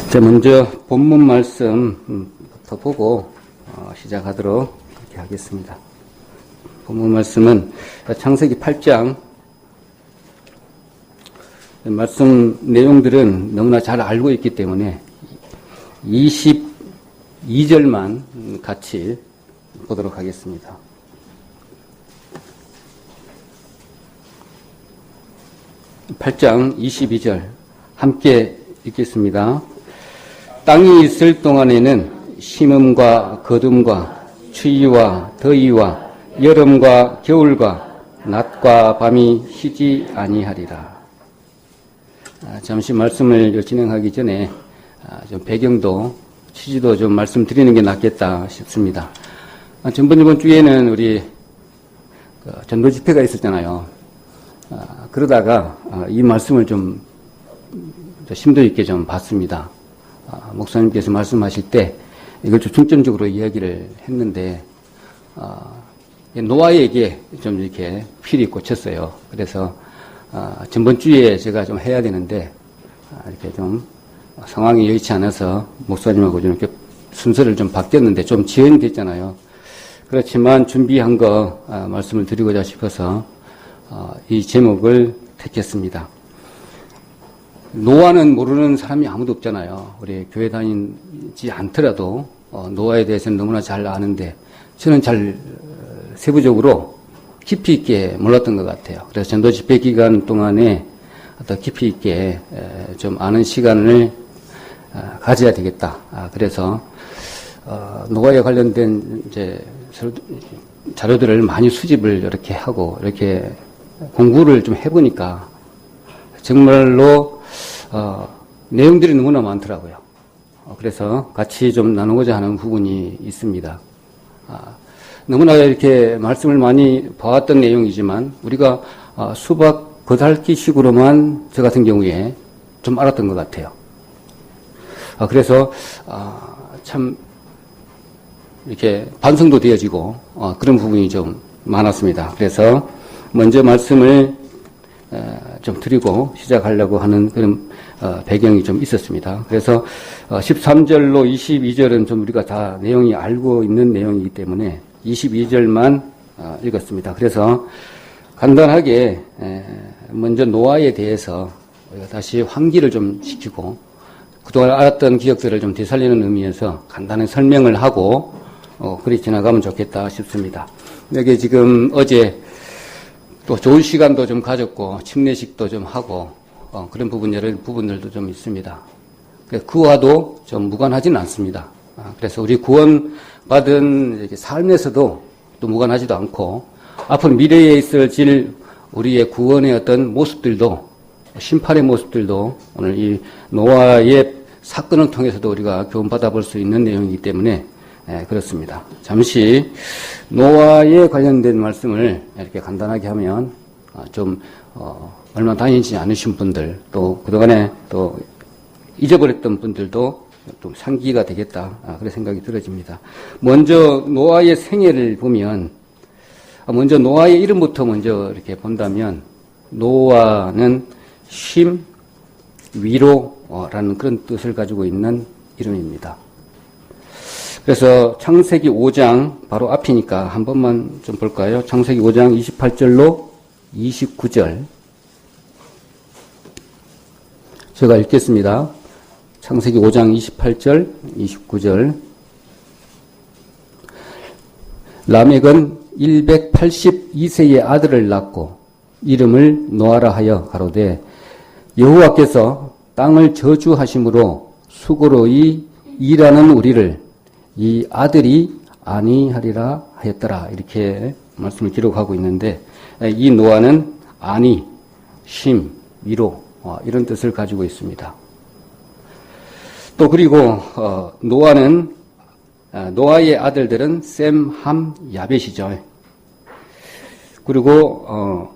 자, 먼저 본문 말씀부터 보고 시작하도록 그렇게 하겠습니다. 본문 말씀은 창세기 8장. 말씀 내용들은 너무나 잘 알고 있기 때문에 22절만 같이 보도록 하겠습니다. 8장 22절 함께 읽겠습니다. 땅이 있을 동안에는 심음과 거둠과 추위와 더위와 여름과 겨울과 낮과 밤이 쉬지 아니하리라. 잠시 말씀을 진행하기 전에 좀 배경도 취지도 좀 말씀드리는 게 낫겠다 싶습니다. 이번 주에는 우리 전도 집회가 있었잖아요. 그러다가 이 말씀을 좀 심도 있게 좀 봤습니다. 목사님께서 말씀하실 때 이걸 좀 중점적으로 이야기를 했는데 노아에게 좀 이렇게 필이 꽂혔어요. 그래서 전번 주에 제가 좀 해야 되는데 이렇게 좀 상황이 여의치 않아서 목사님하고 좀 이렇게 순서를 좀 바뀌었는데 좀 지연이 됐잖아요. 그렇지만 준비한 거 말씀을 드리고자 싶어서 이 제목을 택했습니다. 노아는 모르는 사람이 아무도 없잖아요. 우리 교회 다니지 않더라도 노아에 대해서는 너무나 잘 아는데 저는 잘 세부적으로 깊이 있게 몰랐던 것 같아요. 그래서 전도 집회 기간 동안에 더 깊이 있게 좀 아는 시간을 가져야 되겠다. 그래서 노아에 관련된 이제 자료들을 많이 수집을 이렇게 하고 이렇게 공부를 좀 해보니까 정말로 내용들이 너무나 많더라고요. 그래서 같이 좀 나누고자 하는 부분이 있습니다. 너무나 이렇게 말씀을 많이 봐왔던 내용이지만 우리가 수박 겉핥기식으로만 저 같은 경우에 좀 알았던 것 같아요. 그래서 참 이렇게 반성도 되어지고 그런 부분이 좀 많았습니다. 그래서 먼저 말씀을 좀 드리고 시작하려고 하는 그런 배경이 좀 있었습니다. 그래서 13절로 22절은 좀 우리가 다 내용이 알고 있는 내용이기 때문에 22절만 읽었습니다. 그래서 간단하게 먼저 노아에 대해서 우리가 다시 환기를 좀 시키고 그동안 알았던 기억들을 좀 되살리는 의미에서 간단한 설명을 하고 그리 지나가면 좋겠다 싶습니다. 여기 지금 어제 또 좋은 시간도 좀 가졌고 침례식도 좀 하고 그런 여러 부분들도 좀 있습니다. 그와도 좀 무관하지는 않습니다. 그래서 우리 구원받은 삶에서도 또 무관하지도 않고 앞으로 미래에 있을 우리의 구원의 어떤 모습들도 심판의 모습들도 오늘 이 노아의 사건을 통해서도 우리가 교훈받아 볼 수 있는 내용이기 때문에 그렇습니다. 잠시 노아에 관련된 말씀을 이렇게 간단하게 하면 좀 얼마 다니지 않으신 분들 또 그동안에 또 잊어버렸던 분들도 좀 상기가 되겠다 그런 생각이 들어집니다. 먼저 노아의 생애를 보면 먼저 노아의 이름부터 먼저 이렇게 본다면 노아는 쉼, 위로라는 그런 뜻을 가지고 있는 이름입니다. 그래서 창세기 5장 바로 앞이니까 한 번만 좀 볼까요? 창세기 5장 28절로 29절 제가 읽겠습니다. 창세기 5장 28절, 29절 라멕은 182세의 아들을 낳고 이름을 노아라 하여 가로되 여호와께서 땅을 저주하심으로 수고로이 일하는 우리를 이 아들이 아니하리라 하였더라. 이렇게 말씀을 기록하고 있는데 이 노아는 아니, 쉼, 위로 이런 뜻을 가지고 있습니다. 또 그리고 노아의 아들들은 셈, 함, 야벳이죠. 그리고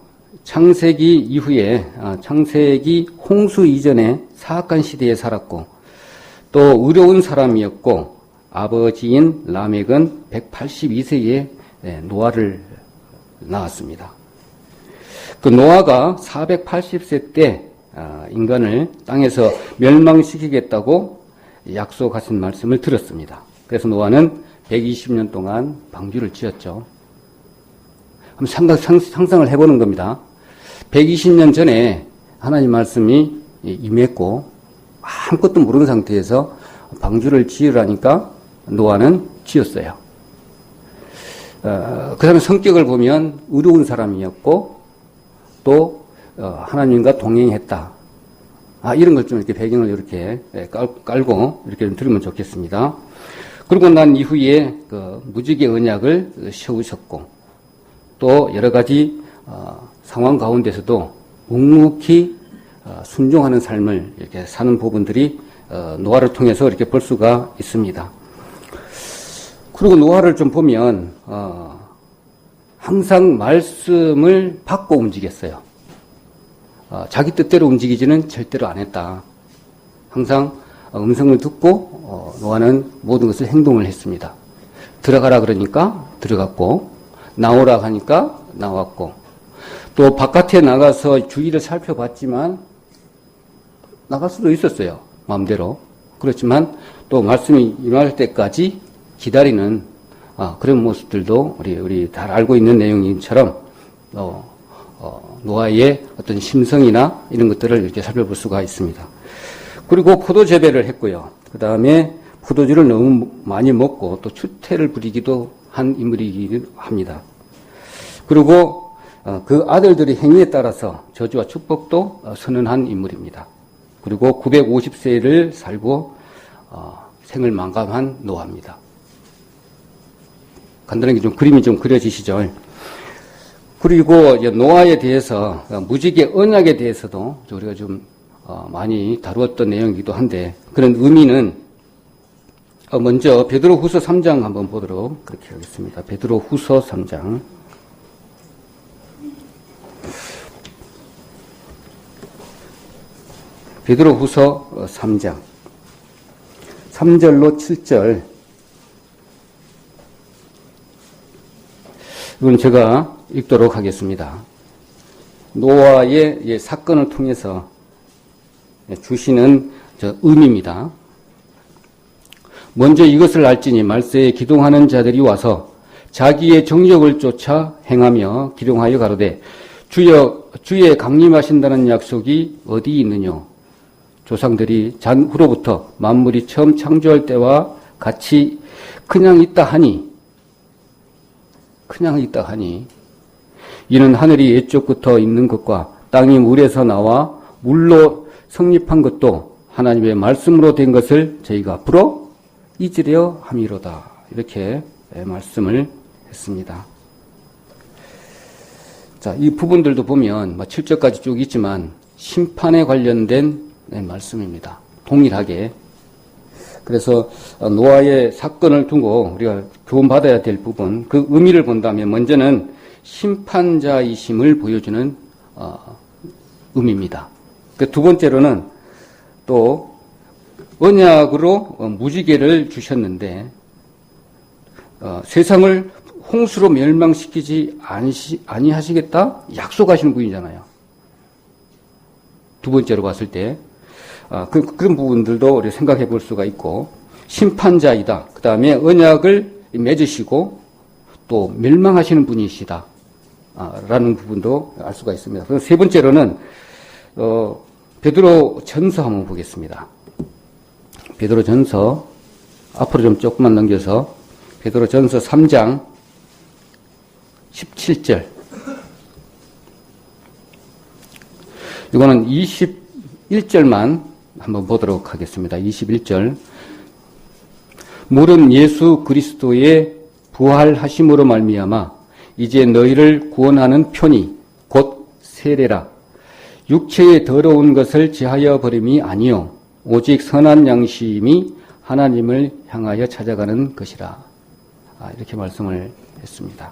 창세기 이후에 창세기 홍수 이전에 사악한 시대에 살았고 또 의로운 사람이었고 아버지인 라멕은 182세에 노아를 낳았습니다. 그 노아가 480세 때 인간을 땅에서 멸망시키겠다고 약속하신 말씀을 들었습니다. 그래서 노아는 120년 동안 방주를 지었죠. 한번 상상을 해보는 겁니다. 120년 전에 하나님 말씀이 임했고 아무것도 모르는 상태에서 방주를 지으라니까 노아는 지었어요. 그 사람의 성격을 보면 의로운 사람이었고 또 하나님과 동행했다. 이런 걸 좀 이렇게 배경을 이렇게 깔고 이렇게 좀 들으면 좋겠습니다. 그리고 난 이후에 그 무지개 언약을 세우셨고 또 여러 가지 상황 가운데서도 묵묵히 순종하는 삶을 이렇게 사는 부분들이 노아를 통해서 이렇게 볼 수가 있습니다. 그리고 노아를 좀 보면 항상 말씀을 받고 움직였어요. 자기 뜻대로 움직이지는 절대로 안 했다. 항상 음성을 듣고 노아는 모든 것을 행동을 했습니다. 들어가라 그러니까 들어갔고 나오라 하니까 나왔고 또 바깥에 나가서 주위를 살펴봤지만 나갈 수도 있었어요. 마음대로. 그렇지만 또 말씀이 임할 때까지 기다리는 그런 모습들도 우리 잘 알고 있는 내용인처럼 노아의 어떤 심성이나 이런 것들을 이렇게 살펴볼 수가 있습니다. 그리고 포도 재배를 했고요. 그 다음에 포도주를 너무 많이 먹고 또 추태를 부리기도 한 인물이기도 합니다. 그리고 그 아들들의 행위에 따라서 저주와 축복도 선언한 인물입니다. 그리고 950세를 살고 생을 마감한 노아입니다. 간단하게 좀 그림이 좀 그려지시죠. 그리고 노아에 대해서 무지개 언약에 대해서도 우리가 좀 많이 다루었던 내용이기도 한데 그런 의미는 먼저 베드로후서 3장 한번 보도록 그렇게 하겠습니다. 베드로후서 3장. 베드로후서 3장 3절로 7절. 이건 제가 읽도록 하겠습니다. 노아의 사건을 통해서 주시는 의미입니다. 먼저 이것을 알지니 말세에 기동하는 자들이 와서 자기의 정력을 쫓아 행하며 기동하여 가로되 주의 강림하신다는 약속이 어디 있느뇨? 조상들이 후로부터 만물이 처음 창조할 때와 같이 그냥 있다 하니 이는 하늘이 옛적부터 있는 것과 땅이 물에서 나와 물로 성립한 것도 하나님의 말씀으로 된 것을 저희가 앞으로 잊으려 함이로다. 이렇게 말씀을 했습니다. 자, 이 부분들도 보면 7절까지 쭉 있지만 심판에 관련된 말씀입니다. 동일하게. 그래서 노아의 사건을 두고 우리가 교훈받아야 될 부분, 그 의미를 본다면 먼저는 심판자이심을 보여주는 의미입니다. 두 번째로는 또 언약으로 무지개를 주셨는데 세상을 홍수로 멸망시키지 아니하시겠다 약속하시는 분이잖아요. 두 번째로 봤을 때 그런 부분들도 우리 생각해 볼 수가 있고 심판자이다. 그 다음에 언약을 맺으시고 또 멸망하시는 분이시다. 라는 부분도 알 수가 있습니다. 그래서 세 번째로는 베드로 전서 한번 보겠습니다. 베드로 전서 앞으로 좀 조금만 넘겨서 베드로 전서 3장 17절. 이거는 21절만 한번 보도록 하겠습니다. 21절. 물은 예수 그리스도의 부활하심으로 말미암아 이제 너희를 구원하는 편이 곧 세례라. 육체의 더러운 것을 제하여 버림이 아니요 오직 선한 양심이 하나님을 향하여 찾아가는 것이라. 이렇게 말씀을 했습니다.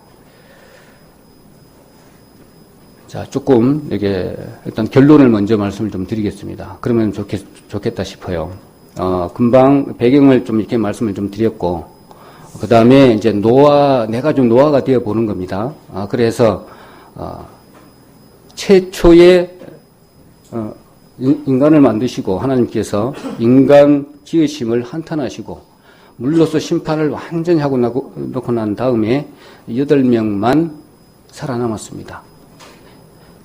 자, 조금 이게 일단 결론을 먼저 말씀을 좀 드리겠습니다. 그러면 좋겠다 싶어요. 금방 배경을 좀 이렇게 말씀을 좀 드렸고, 그 다음에 이제 내가 좀 노아가 되어 보는 겁니다. 그래서 최초의 인간을 만드시고 하나님께서 인간 지으심을 한탄하시고 물로서 심판을 완전히 하고 놓고 난 다음에 8명만 살아남았습니다.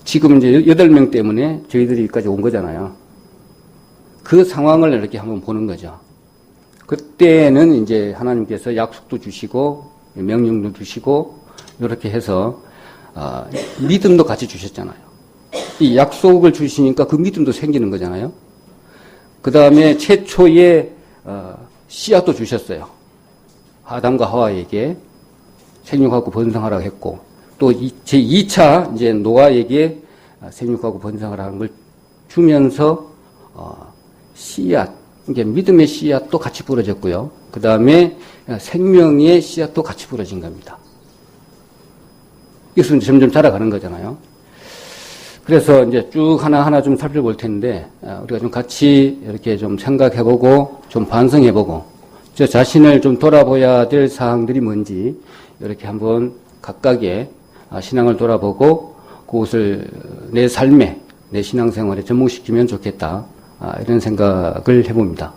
지금 이제 8명 때문에 저희들이 여기까지 온 거잖아요. 그 상황을 이렇게 한번 보는 거죠. 그때는 이제 하나님께서 약속도 주시고 명령도 주시고 이렇게 해서 믿음도 같이 주셨잖아요. 이 약속을 주시니까 그 믿음도 생기는 거잖아요. 그 다음에 최초의 씨앗도 주셨어요. 아담과 하와에게 생육하고 번성하라고 했고, 또 제2차 이제 노아에게 생육하고 번성하라는 걸 주면서 씨앗, 이게 믿음의 씨앗도 같이 부러졌고요. 그 다음에 생명의 씨앗도 같이 부러진 겁니다. 이것은 점점 자라가는 거잖아요. 그래서 이제 쭉 하나하나 좀 살펴볼 텐데, 우리가 좀 같이 이렇게 좀 생각해보고, 좀 반성해보고, 저 자신을 좀 돌아봐야 될 사항들이 뭔지, 이렇게 한번 각각의 신앙을 돌아보고, 그것을 내 삶에, 내 신앙생활에 접목시키면 좋겠다. 이런 생각을 해봅니다.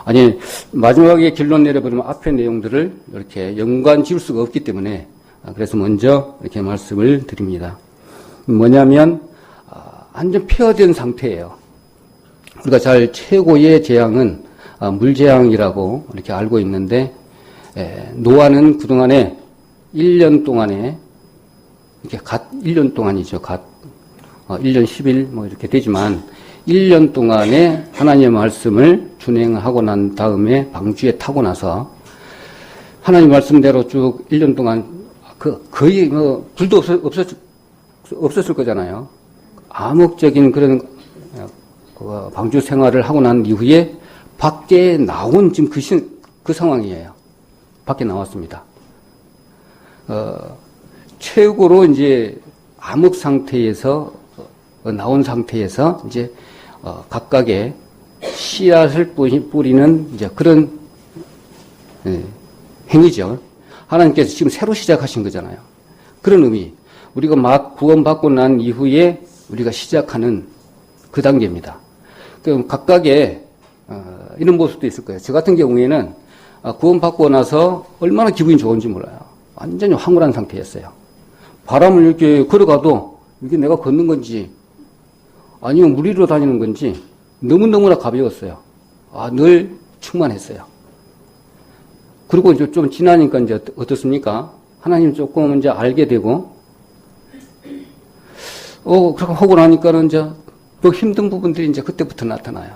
아니, 마지막에 결론 내려버리면 앞의 내용들을 이렇게 연관 지을 수가 없기 때문에, 그래서 먼저 이렇게 말씀을 드립니다. 뭐냐면, 완전 폐허된 상태예요. 우리가 잘 최고의 재앙은 물재앙이라고 이렇게 알고 있는데, 노아는 그동안에 1년 동안에, 이렇게 1년 동안이죠. 1년 10일 뭐 이렇게 되지만, 1년 동안에 하나님의 말씀을 준행하고 난 다음에 방주에 타고 나서, 하나님 말씀대로 쭉 1년 동안, 거의 불도 없었을 거잖아요. 암흑적인 그런 방주 생활을 하고 난 이후에 밖에 나온 지금 그 상황이에요. 밖에 나왔습니다. 최고로 이제 암흑 상태에서 나온 상태에서 이제 각각의 씨앗을 뿌리는 이제 그런 행위죠. 하나님께서 지금 새로 시작하신 거잖아요. 그런 의미. 우리가 막 구원받고 난 이후에 우리가 시작하는 그 단계입니다. 그럼 각각의 이런 모습도 있을 거예요. 저 같은 경우에는 구원받고 나서 얼마나 기분이 좋은지 몰라요. 완전히 황홀한 상태였어요. 바람을 이렇게 걸어가도 이게 내가 걷는 건지 아니면 물 위로 다니는 건지 너무너무나 가벼웠어요. 늘 충만했어요. 그리고 이제 좀 지나니까 이제 어떻습니까? 하나님 조금 이제 알게 되고 그렇게 하고 나니까는 이제 더 힘든 부분들이 이제 그때부터 나타나요.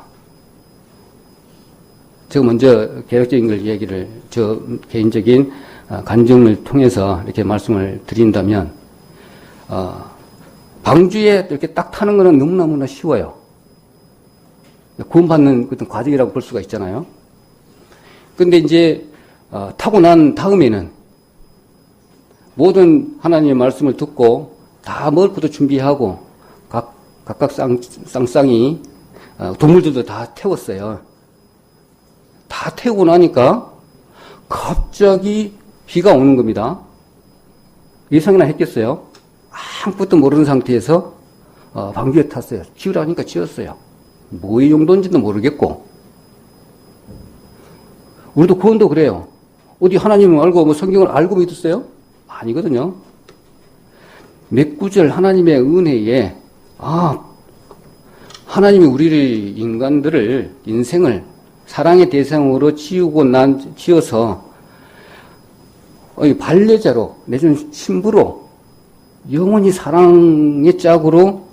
제가 먼저 개혁적인 걸 얘기를, 저 개인적인 간증을 통해서 이렇게 말씀을 드린다면, 방주에 이렇게 딱 타는 거는 너무너무나 쉬워요. 구원받는 어떤 과정이라고 볼 수가 있잖아요. 근데 이제, 타고 난 다음에는 모든 하나님의 말씀을 듣고 다 먹을 것도 준비하고 각각 쌍쌍이 동물들도 다 태웠어요. 다 태우고 나니까 갑자기 비가 오는 겁니다. 예상이나 했겠어요? 아무것도 모르는 상태에서 방주에 탔어요. 지으라니까 지었어요. 뭐의 용도인지도 모르겠고. 우리도 구원도 그래요. 어디 하나님을 알고 뭐 성경을 알고 믿었어요? 아니거든요. 몇 구절 하나님의 은혜에 하나님이 우리를 인간들을 인생을 사랑의 대상으로 지어서 반려자로 내준 신부로 영원히 사랑의 짝으로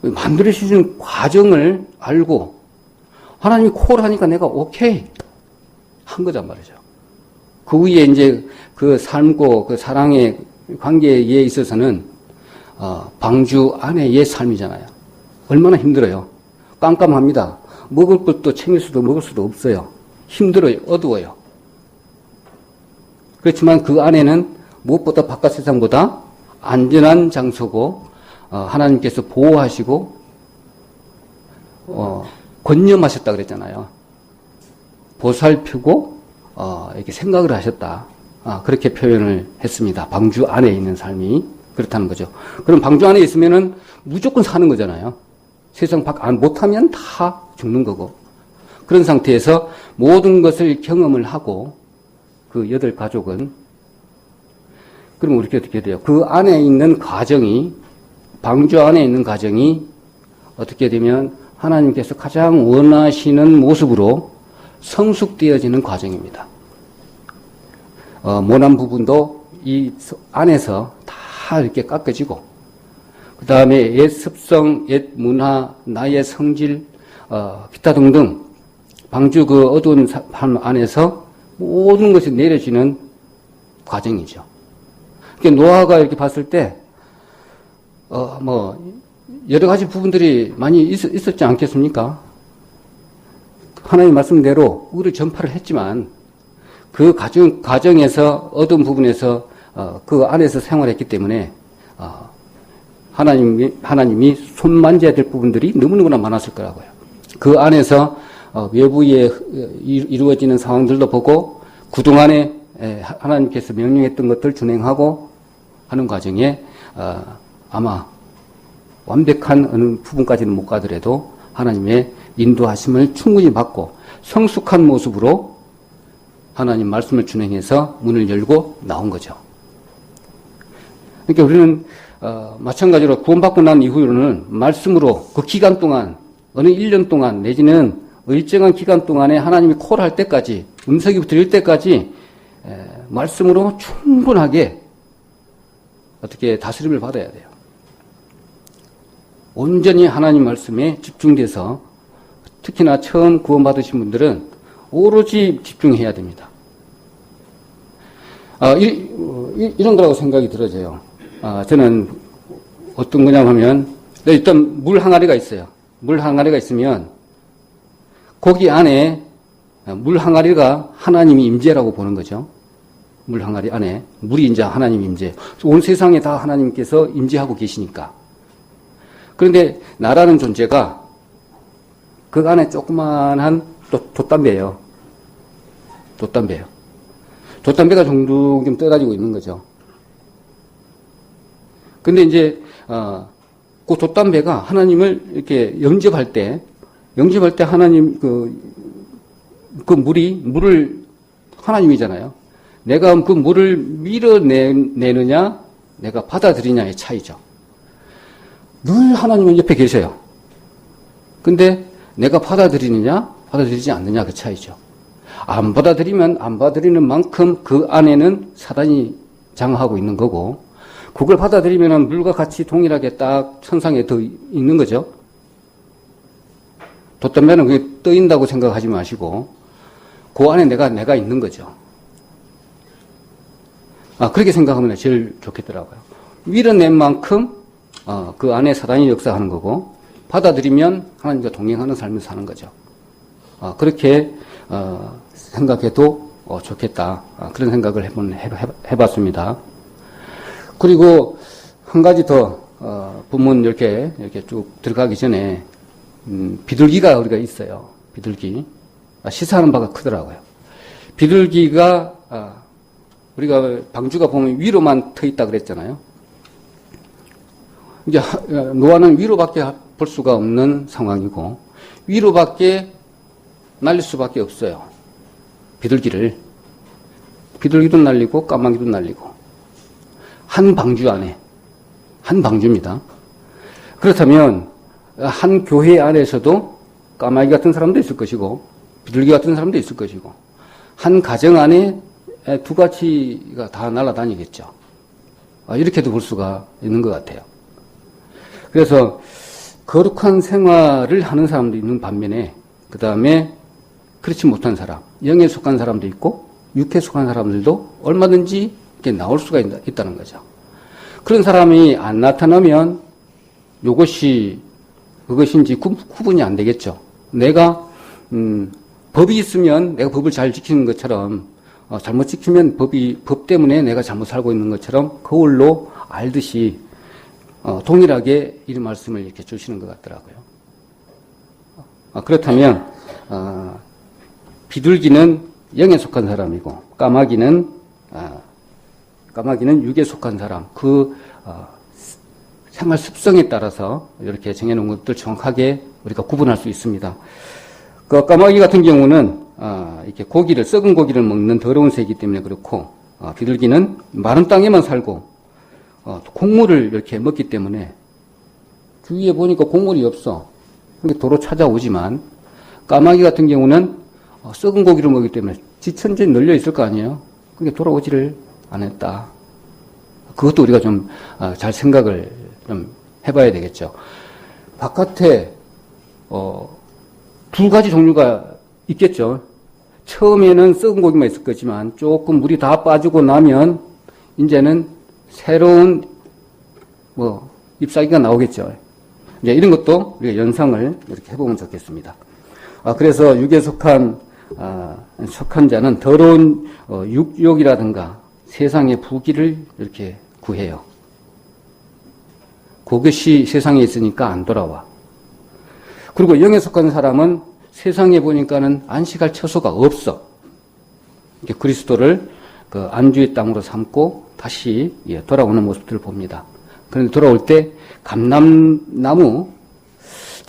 만들어 주신 과정을 알고 하나님이 콜 하니까 내가 오케이 한 거란 말이죠. 그 위에 이제 그 삶고 그 사랑의 관계에 있어서는 방주 안에의 삶이잖아요. 얼마나 힘들어요. 깜깜합니다. 먹을 것도 챙길 수도 먹을 수도 없어요. 힘들어요. 어두워요. 그렇지만 그 안에는 무엇보다 바깥 세상보다 안전한 장소고 하나님께서 보호하시고 권념하셨다 그랬잖아요. 보살피고 이렇게 생각을 하셨다. 그렇게 표현을 했습니다. 방주 안에 있는 삶이 그렇다는 거죠. 그럼 방주 안에 있으면은 무조건 사는 거잖아요. 세상 밖 안 못하면 다 죽는 거고 그런 상태에서 모든 것을 경험을 하고 그 8가족은 그럼 우리 어떻게 돼요? 그 안에 있는 가정이 방주 안에 있는 가정이 어떻게 되면 하나님께서 가장 원하시는 모습으로 성숙되어지는 과정입니다. 모난 부분도 이 안에서 다 이렇게 깎아지고 그 다음에 옛 습성, 옛 문화, 나의 성질, 기타 등등 방주 그 어두운 삶 안에서 모든 것이 내려지는 과정이죠. 그러니까 노아가 이렇게 봤을 때, 여러 가지 부분들이 많이 있었지 않겠습니까? 하나님 말씀대로 우리 전파를 했지만, 그 가정에서, 어두운 부분에서, 그 안에서 생활했기 때문에, 하나님이 손 만져야 될 부분들이 너무너무나 많았을 거라고요. 그 안에서, 외부에 이루어지는 상황들도 보고, 그동안에 하나님께서 명령했던 것들 준행하고 하는 과정에, 아마 완벽한 어느 부분까지는 못 가더라도 하나님의 인도하심을 충분히 받고 성숙한 모습으로 하나님 말씀을 준행해서 문을 열고 나온 거죠. 그러니까 우리는 마찬가지로 구원받고 난 이후로는 말씀으로 그 기간 동안 어느 1년 동안 내지는 일정한 기간 동안에 하나님이 콜할 때까지 음성이 들릴 때까지 말씀으로 충분하게 어떻게 다스림을 받아야 돼요. 온전히 하나님 말씀에 집중돼서 특히나 처음 구원받으신 분들은 오로지 집중해야 됩니다. 이런 거라고 생각이 들어져요. 저는 어떤 거냐 하면 일단 물 항아리가 있어요. 물 항아리가 있으면 거기 안에 물 항아리가 하나님이 임재라고 보는 거죠. 물 항아리 안에 물이 이제 하나님 임재. 온 세상에 다 하나님께서 임재하고 계시니까. 그런데 나라는 존재가 그 안에 조그만한 돛담배예요. 돛담배예요. 돛담배가 종종 떠다니고 있는 거죠. 근데 이제 그 돛담배가 하나님을 이렇게 영접할 때 하나님 그 물을 하나님이잖아요. 내가 그 물을 밀어내느냐, 내가 받아들이냐의 차이죠. 늘 하나님은 옆에 계셔요. 근데 내가 받아들이느냐, 받아들이지 않느냐 그 차이죠. 안 받아들이는 만큼 그 안에는 사단이 장하고 있는 거고, 그걸 받아들이면 물과 같이 동일하게 딱 천상에 더 있는 거죠. 돛담배는 그게 떠있다고 생각하지 마시고, 그 안에 내가 있는 거죠. 그렇게 생각하면 제일 좋겠더라고요. 밀어낸 만큼, 그 안에 사단이 역사하는 거고, 받아들이면 하나님과 동행하는 삶을 사는 거죠. 그렇게, 생각해도 좋겠다. 그런 생각을 해봤습니다. 그리고 한 가지 더, 본문 이렇게 쭉 들어가기 전에, 비둘기가 우리가 있어요. 비둘기. 시사하는 바가 크더라고요. 비둘기가, 우리가 방주가 보면 위로만 터 있다 그랬잖아요. 이제 노아는 위로밖에 볼 수가 없는 상황이고, 위로밖에 날릴 수밖에 없어요. 비둘기도 날리고 까마귀도 날리고 한 방주 안에 한 방주입니다. 그렇다면 한 교회 안에서도 까마귀 같은 사람도 있을 것이고 비둘기 같은 사람도 있을 것이고 한 가정 안에 두 가지가 다 날아다니겠죠. 이렇게도 볼 수가 있는 것 같아요. 그래서 거룩한 생활을 하는 사람도 있는 반면에 그 다음에 그렇지 못한 사람, 영에 속한 사람도 있고 육에 속한 사람들도 얼마든지 이렇게 나올 수가 있다는 거죠. 그런 사람이 안 나타나면 그것인지 구분이 안 되겠죠. 내가 법이 있으면 내가 법을 잘 지키는 것처럼 잘못 지키면 법 때문에 내가 잘못 살고 있는 것처럼 거울로 알듯이 동일하게 이 말씀을 이렇게 주시는 것 같더라고요. 그렇다면 비둘기는 영에 속한 사람이고 까마귀는 육에 속한 사람. 생활 습성에 따라서 이렇게 정해놓은 것들 정확하게 우리가 구분할 수 있습니다. 그 까마귀 같은 경우는 이렇게 썩은 고기를 먹는 더러운 새이기 때문에 그렇고, 비둘기는 마른 땅에만 살고 곡물을 이렇게 먹기 때문에 주위에 보니까 곡물이 없어. 그러니까 도로 찾아오지만, 까마귀 같은 경우는 썩은 고기를 먹기 때문에 지천지에 널려 있을 거 아니에요. 그게 돌아오지를 않았다. 그것도 우리가 좀 잘 생각을 좀 해봐야 되겠죠. 바깥에 두 가지 종류가 있겠죠. 처음에는 썩은 고기만 있을 거지만 조금 물이 다 빠지고 나면 이제는 새로운 잎사귀가 나오겠죠. 이제 이런 것도 우리가 연상을 이렇게 해보면 좋겠습니다. 그래서 육에 속한 자는 더러운 육욕이라든가 세상의 부귀를 이렇게 구해요. 그것이 세상에 있으니까 안 돌아와. 그리고 영에 속한 사람은 세상에 보니까는 안식할 처소가 없어. 그리스도를 그 안주의 땅으로 삼고 다시 돌아오는 모습들을 봅니다. 그런데 돌아올 때 감람나무,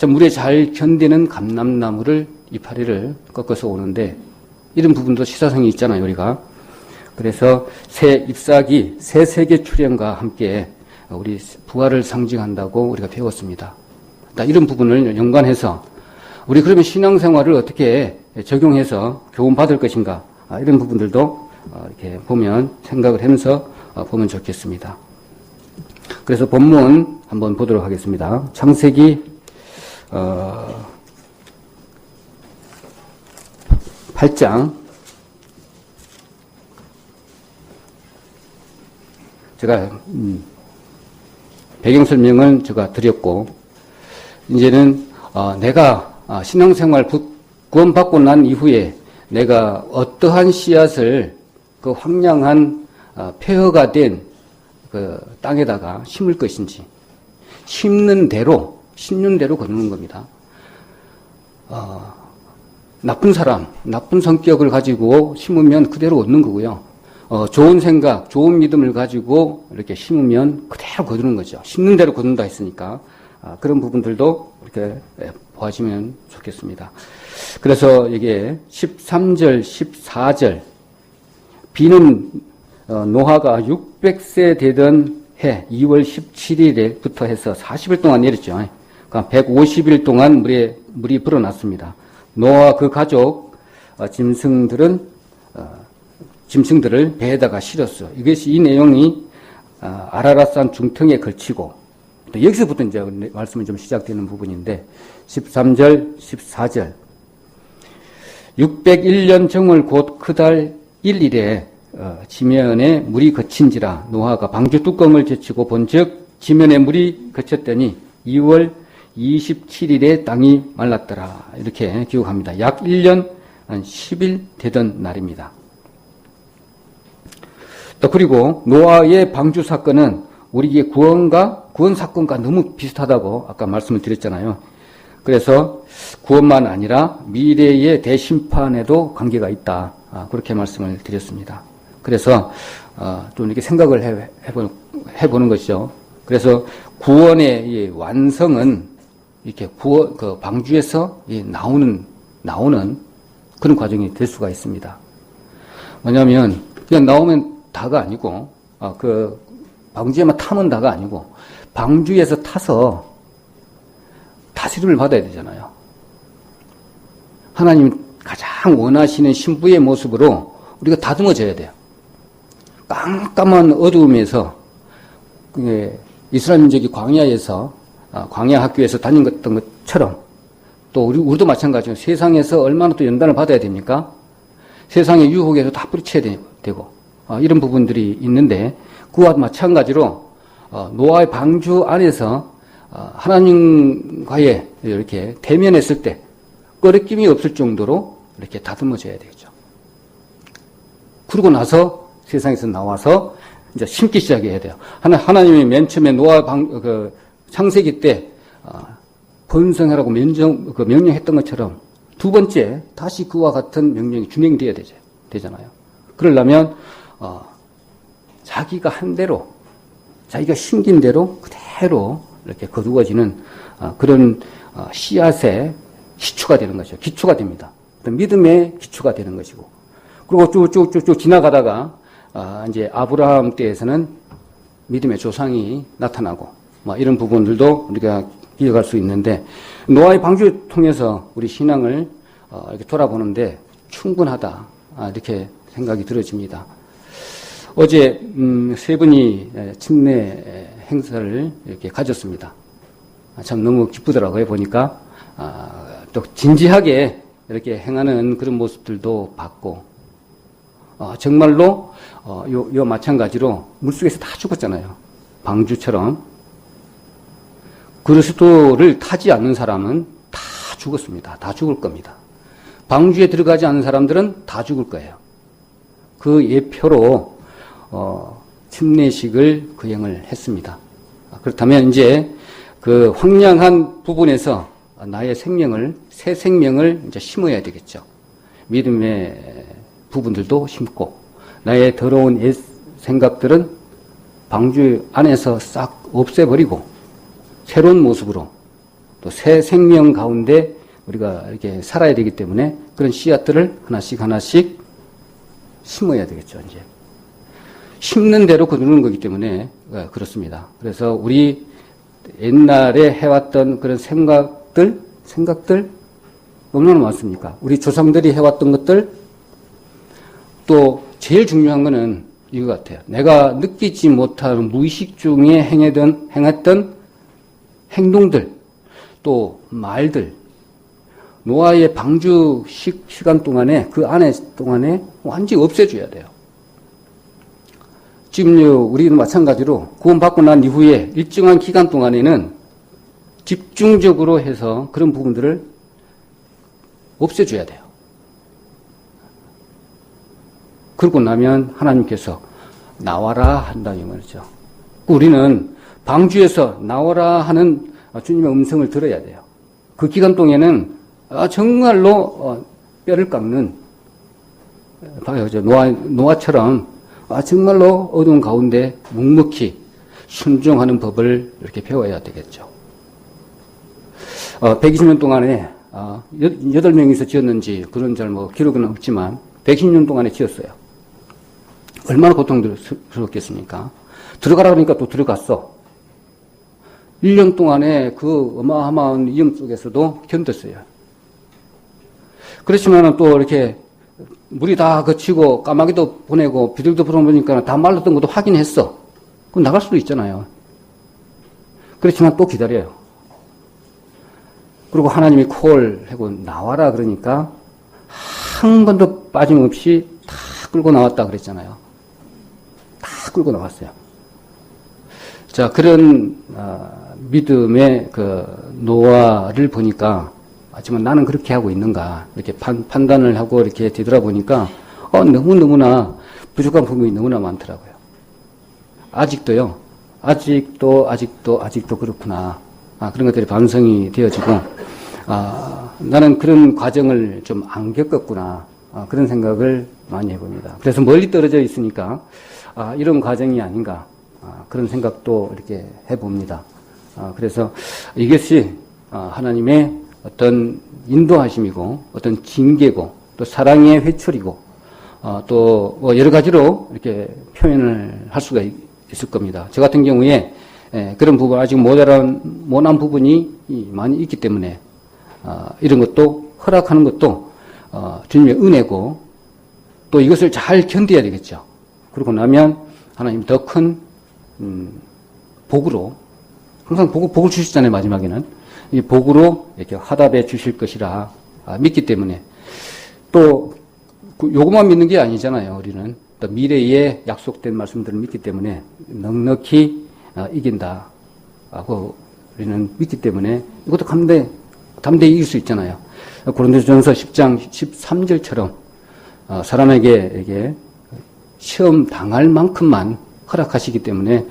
물에 잘 견디는 감람나무를 이파리를 꺾어서 오는데 이런 부분도 시사성이 있잖아요, 우리가. 그래서 새 잎사귀, 새 세계 출현과 함께 우리 부활을 상징한다고 우리가 배웠습니다. 이런 부분을 연관해서 우리 그러면 신앙생활을 어떻게 적용해서 교훈받을 것인가, 이런 부분들도 이렇게 보면 생각을 하면서 보면 좋겠습니다. 그래서 본문 한번 보도록 하겠습니다. 창세기 8장. 제가 배경 설명을 제가 드렸고, 이제는 내가 신앙생활 구원받고 난 이후에 내가 어떠한 씨앗을 그 황량한 폐허가 된 그 땅에다가 심을 것인지, 심는 대로 거두는 겁니다. 나쁜 사람, 나쁜 성격을 가지고 심으면 그대로 얻는 거고요. 좋은 생각, 좋은 믿음을 가지고 이렇게 심으면 그대로 거두는 거죠. 심는 대로 거둔다 했으니까. 그런 부분들도 이렇게 보아지면 좋겠습니다. 그래서 이게 13절, 14절, 비는 노아가 600세 되던 해 2월 17일에부터 해서 40일 동안 내렸죠. 그러니까 150일 동안 물이 불어났습니다. 노아와 그 가족 짐승들을 배에다가 실었어. 이 내용이 아라랏산 중턱에 걸치고, 또 여기서부터 이제 말씀이 좀 시작되는 부분인데 13절, 14절 601년 정월 곧 그 달 1일에 지면에 물이 거친지라 노아가 방주 뚜껑을 제치고 본즉 지면에 물이 거쳤더니 2월 27일에 땅이 말랐더라. 이렇게 기록합니다. 약 1년 10일 되던 날입니다. 또 그리고 노아의 방주 사건은 우리의 구원 사건과 너무 비슷하다고 아까 말씀을 드렸잖아요. 그래서 구원만 아니라 미래의 대심판에도 관계가 있다. 그렇게 말씀을 드렸습니다. 그래서 좀 이렇게 생각을 해보는 것이죠. 그래서 구원의 이 완성은 이렇게 그 방주에서 나오는 그런 과정이 될 수가 있습니다. 뭐냐면 그냥 나오면 다가 아니고 그 방주에만 타면 다가 아니고 방주에서 타서 다스림을 받아야 되잖아요. 하나님 가장 원하시는 신부의 모습으로 우리가 다듬어져야 돼요. 깜깜한 어두움에서 이스라엘 민족이 광야에서 광야 학교에서 다녔던 것처럼 또 우리도 마찬가지로 세상에서 얼마나 또 연단을 받아야 됩니까? 세상의 유혹에서 다 뿌리쳐야 되고 이런 부분들이 있는데 그와 마찬가지로 노아의 방주 안에서 하나님과의 이렇게 대면했을 때 꺼리낌이 없을 정도로 이렇게 다듬어져야 되겠죠. 그러고 나서 세상에서 나와서 이제 심기 시작해야 돼요. 하나님이 맨 처음에 노아 창세기 때 번성하라고 명령했던 것처럼 두 번째 다시 그와 같은 명령이 준행되어야 되잖아요. 그러려면 자기가 한 대로, 자기가 심긴 대로 그대로 그대로 이렇게 거두어지는 그런 씨앗의 기초가 되는 거죠. 기초가 됩니다. 믿음의 기초가 되는 것이고. 그리고 쭉쭉쭉쭉 지나가다가 이제 아브라함 때에서는 믿음의 조상이 나타나고 이런 부분들도 우리가 기억할 수 있는데, 노아의 방주를 통해서 우리 신앙을 이렇게 돌아보는데 충분하다, 이렇게 생각이 들어집니다. 어제 세 분이 침례 행사를 이렇게 가졌습니다. 참 너무 기쁘더라고요. 보니까 또 진지하게 이렇게 행하는 그런 모습들도 봤고, 정말로 요 마찬가지로 물속에서 다 죽었잖아요. 방주처럼. 그리스도를 타지 않는 사람은 다 죽었습니다. 다 죽을 겁니다. 방주에 들어가지 않는 사람들은 다 죽을 거예요. 그 예표로 침례식을 거행을 했습니다. 그렇다면 이제 그 황량한 부분에서 나의 생명을, 새 생명을 이제 심어야 되겠죠. 믿음의 부분들도 심고, 나의 더러운 옛 생각들은 방주 안에서 싹 없애버리고 새로운 모습으로 또 새 생명 가운데 우리가 이렇게 살아야 되기 때문에 그런 씨앗들을 하나씩 하나씩 심어야 되겠죠. 이제 심는 대로 거두는 거기 때문에 그렇습니다. 그래서 우리 옛날에 해왔던 그런 생각들 얼마나 많습니까? 우리 조상들이 해왔던 것들, 또 제일 중요한 거는 이거 같아요. 내가 느끼지 못하는 무의식 중에 행했던 행동들, 또 말들, 노아의 방주 시간 동안에, 그 안에 동안에 완전히 없애줘야 돼요. 지금 우리는 마찬가지로 구원받고 난 이후에 일정한 기간 동안에는 집중적으로 해서 그런 부분들을 없애줘야 돼요. 그러고 나면 하나님께서 나와라 한다 이 말이죠. 우리는 방주에서 나와라 하는 주님의 음성을 들어야 돼요. 그 기간 동안에는 정말로 뼈를 깎는, 노아처럼 정말로 어두운 가운데 묵묵히 순종하는 법을 이렇게 배워야 되겠죠. 120년 동안에 8명이서 지었는지 그런 잘 기록은 없지만 120년 동안에 지었어요. 얼마나 고통스럽겠습니까? 들어가라 그러니까 또 들어갔어. 1년 동안에 그 어마어마한 위험 속에서도 견뎠어요. 그렇지만 또 이렇게 물이 다 거치고 까마귀도 보내고 비둘기도 보내보니까 다 말랐던 것도 확인했어. 그럼 나갈 수도 있잖아요. 그렇지만 또 기다려요. 그리고 하나님이 콜하고 나와라 그러니까 한 번도 빠짐없이 다 끌고 나왔다 그랬잖아요. 다 끌고 나왔어요. 자, 그런 믿음의 그 노아를 보니까 하지만 나는 그렇게 하고 있는가 이렇게 판단을 하고 이렇게 뒤돌아보니까 너무나 부족한 부분이 너무나 많더라고요. 아직도 그렇구나. 그런 것들이 반성이 되어지고 나는 그런 과정을 좀 안 겪었구나. 그런 생각을 많이 해봅니다. 그래서 멀리 떨어져 있으니까 이런 과정이 아닌가. 그런 생각도 이렇게 해봅니다. 그래서 이것이 하나님의 어떤 인도하심이고 어떤 징계고 또 사랑의 회초리고 또 여러 가지로 이렇게 표현을 할 수가 있을 겁니다. 저 같은 경우에 그런 부분 아직 모난 부분이 많이 있기 때문에 이런 것도 허락하는 것도 주님의 은혜고 또 이것을 잘 견뎌야 되겠죠. 그러고 나면 하나님 더 큰 복으로 항상 복을 주시잖아요. 마지막에는 이 복으로 이렇게 화답해 주실 것이라 믿기 때문에 또 요것만 믿는 게 아니잖아요. 우리는 또 미래에 약속된 말씀들을 믿기 때문에 넉넉히 이긴다 하고 우리는 믿기 때문에 이것도 담대히 이길 수 있잖아요. 고린도전서 10장 13절처럼 사람에게 이게 시험 당할 만큼만 허락하시기 때문에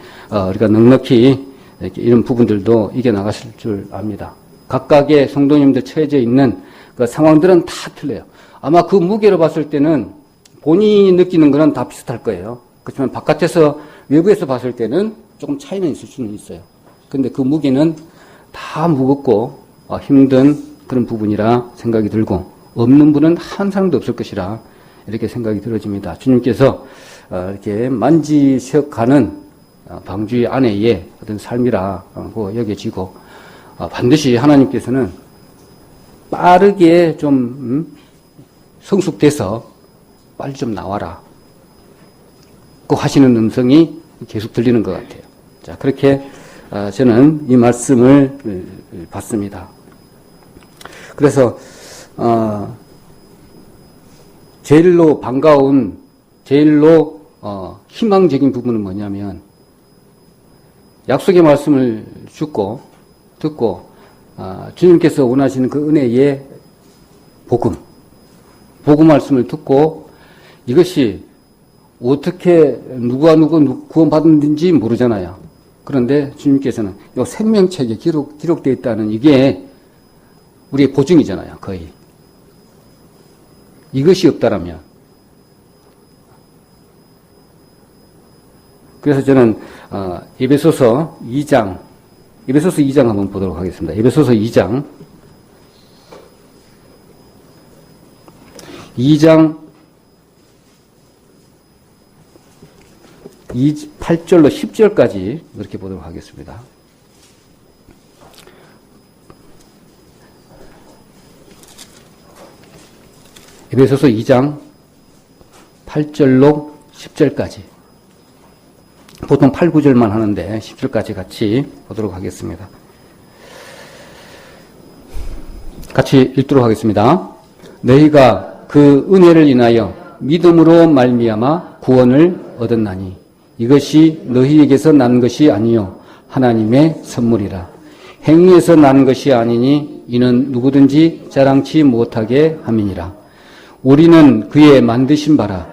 우리가 넉넉히 이렇게 이런 부분들도 이겨나가실 줄 압니다. 각각의 성도님들 처해져 있는 그 상황들은 다 틀려요. 아마 그 무게로 봤을 때는 본인이 느끼는 거는 다 비슷할 거예요. 그렇지만 바깥에서 외부에서 봤을 때는 조금 차이는 있을 수는 있어요. 근데 그 무게는 다 무겁고 힘든 그런 부분이라 생각이 들고 없는 분은 한 사람도 없을 것이라 이렇게 생각이 들어집니다. 주님께서 이렇게 만지셔가는 방주의 아내의 어떤 삶이라고 여겨지고 반드시 하나님께서는 빠르게 좀 성숙돼서 빨리 좀 나와라 그 하시는 음성이 계속 들리는 것 같아요. 자, 그렇게 저는 이 말씀을 받습니다. 그래서 제일로 반가운, 제일로 희망적인 부분은 뭐냐면 약속의 말씀을 듣고 주님께서 원하시는 그 은혜의 복음 말씀을 듣고 이것이 어떻게 누가 구원받았는지 모르잖아요. 그런데 주님께서는 이 생명책에 기록되어 있다는 이게 우리의 보증이잖아요. 거의. 이것이 없다라면. 그래서 저는 에베소서 2장 한번 보도록 하겠습니다. 에베소서 2장 8절로 10절까지 이렇게 보도록 하겠습니다. 에베소서 2장 8절로 10절까지. 보통 8, 9절만 하는데 10절까지 같이 보도록 하겠습니다. 같이 읽도록 하겠습니다. 너희가 그 은혜를 인하여 믿음으로 말미암아 구원을 얻었나니 이것이 너희에게서 난 것이 아니요 하나님의 선물이라. 행위에서 난 것이 아니니 이는 누구든지 자랑치 못하게 함이니라. 우리는 그의 만드신 바라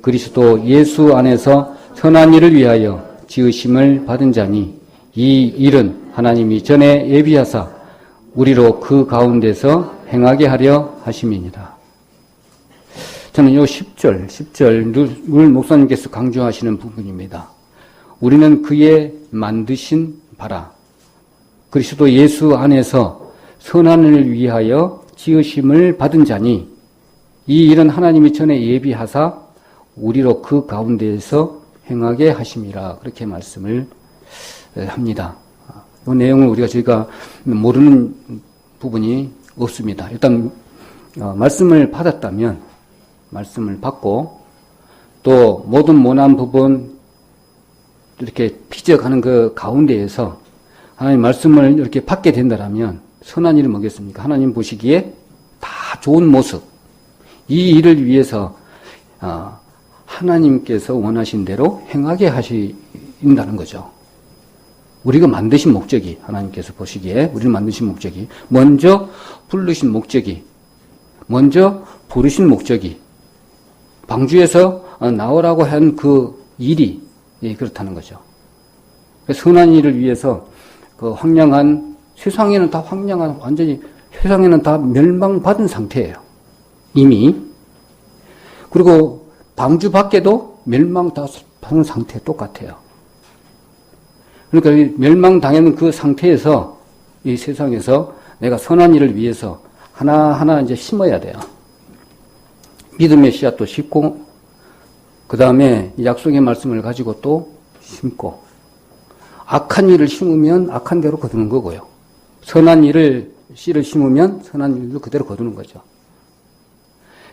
그리스도 예수 안에서 선한 일을 위하여 지으심을 받은 자니 이 일은 하나님이 전에 예비하사 우리로 그 가운데서 행하게 하려 하심이니라. 저는 이 10절 늘 목사님께서 강조하시는 부분입니다. 우리는 그의 만드신 바라 그리스도 예수 안에서 선한 일을 위하여 지으심을 받은 자니 이 일은 하나님이 전에 예비하사 우리로 그 가운데에서 행하게 하심이라. 그렇게 말씀을 합니다. 이 내용을 저희가 모르는 부분이 없습니다. 일단 말씀을 받았다면 말씀을 받고 또 모든 모난 부분 이렇게 피져가는 그 가운데에서 하나님 말씀을 이렇게 받게 된다면 선한 일은 뭐겠습니까? 하나님 보시기에 다 좋은 모습 이 일을 위해서 하나님께서 원하신 대로 행하게 하신다는 거죠. 우리가 만드신 목적이 하나님께서 보시기에 우리를 만드신 목적이 먼저 부르신 목적이 먼저 부르신 목적이 방주에서 나오라고 한 그 일이 그렇다는 거죠. 선한 일을 위해서 그 황량한 세상에는 다 황량한 완전히 세상에는 다 멸망받은 상태예요. 이미. 그리고 방주 밖에도 멸망받은 상태 똑같아요. 그러니까 멸망당하는 그 상태에서 이 세상에서 내가 선한 일을 위해서 하나하나 이제 심어야 돼요. 믿음의 씨앗도 심고, 그 다음에 약속의 말씀을 가지고 또 심고, 악한 일을 심으면 악한 대로 거두는 거고요. 선한 일을, 씨를 심으면 선한 일도 그대로 거두는 거죠.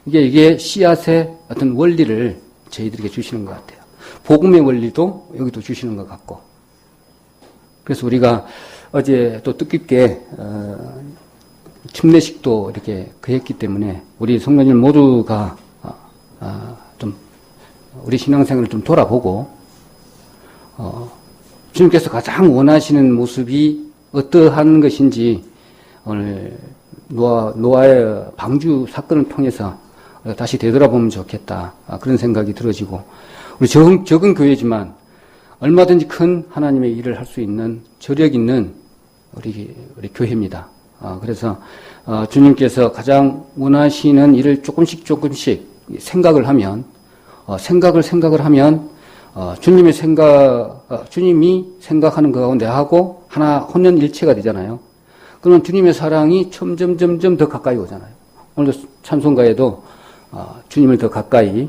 이게 씨앗의 어떤 원리를 저희들에게 주시는 것 같아요. 복음의 원리도 여기도 주시는 것 같고. 그래서 우리가 어제 또 뜻깊게, 침례식도 이렇게 그했기 때문에 우리 성도님 모두가, 좀, 우리 신앙생활을 좀 돌아보고, 주님께서 가장 원하시는 모습이 어떠한 것인지 오늘 노아의 방주 사건을 통해서 다시 되돌아보면 좋겠다. 그런 생각이 들어지고, 우리 적은 교회지만 얼마든지 큰 하나님의 일을 할 수 있는 저력 있는 우리 교회입니다. 그래서 주님께서 가장 원하시는 일을 조금씩 생각을 하면 주님이 생각하는 거하고 내하고 하나 혼연일체가 되잖아요. 그러면 주님의 사랑이 점점 더 가까이 오잖아요. 오늘도 찬송가에도 주님을 더 가까이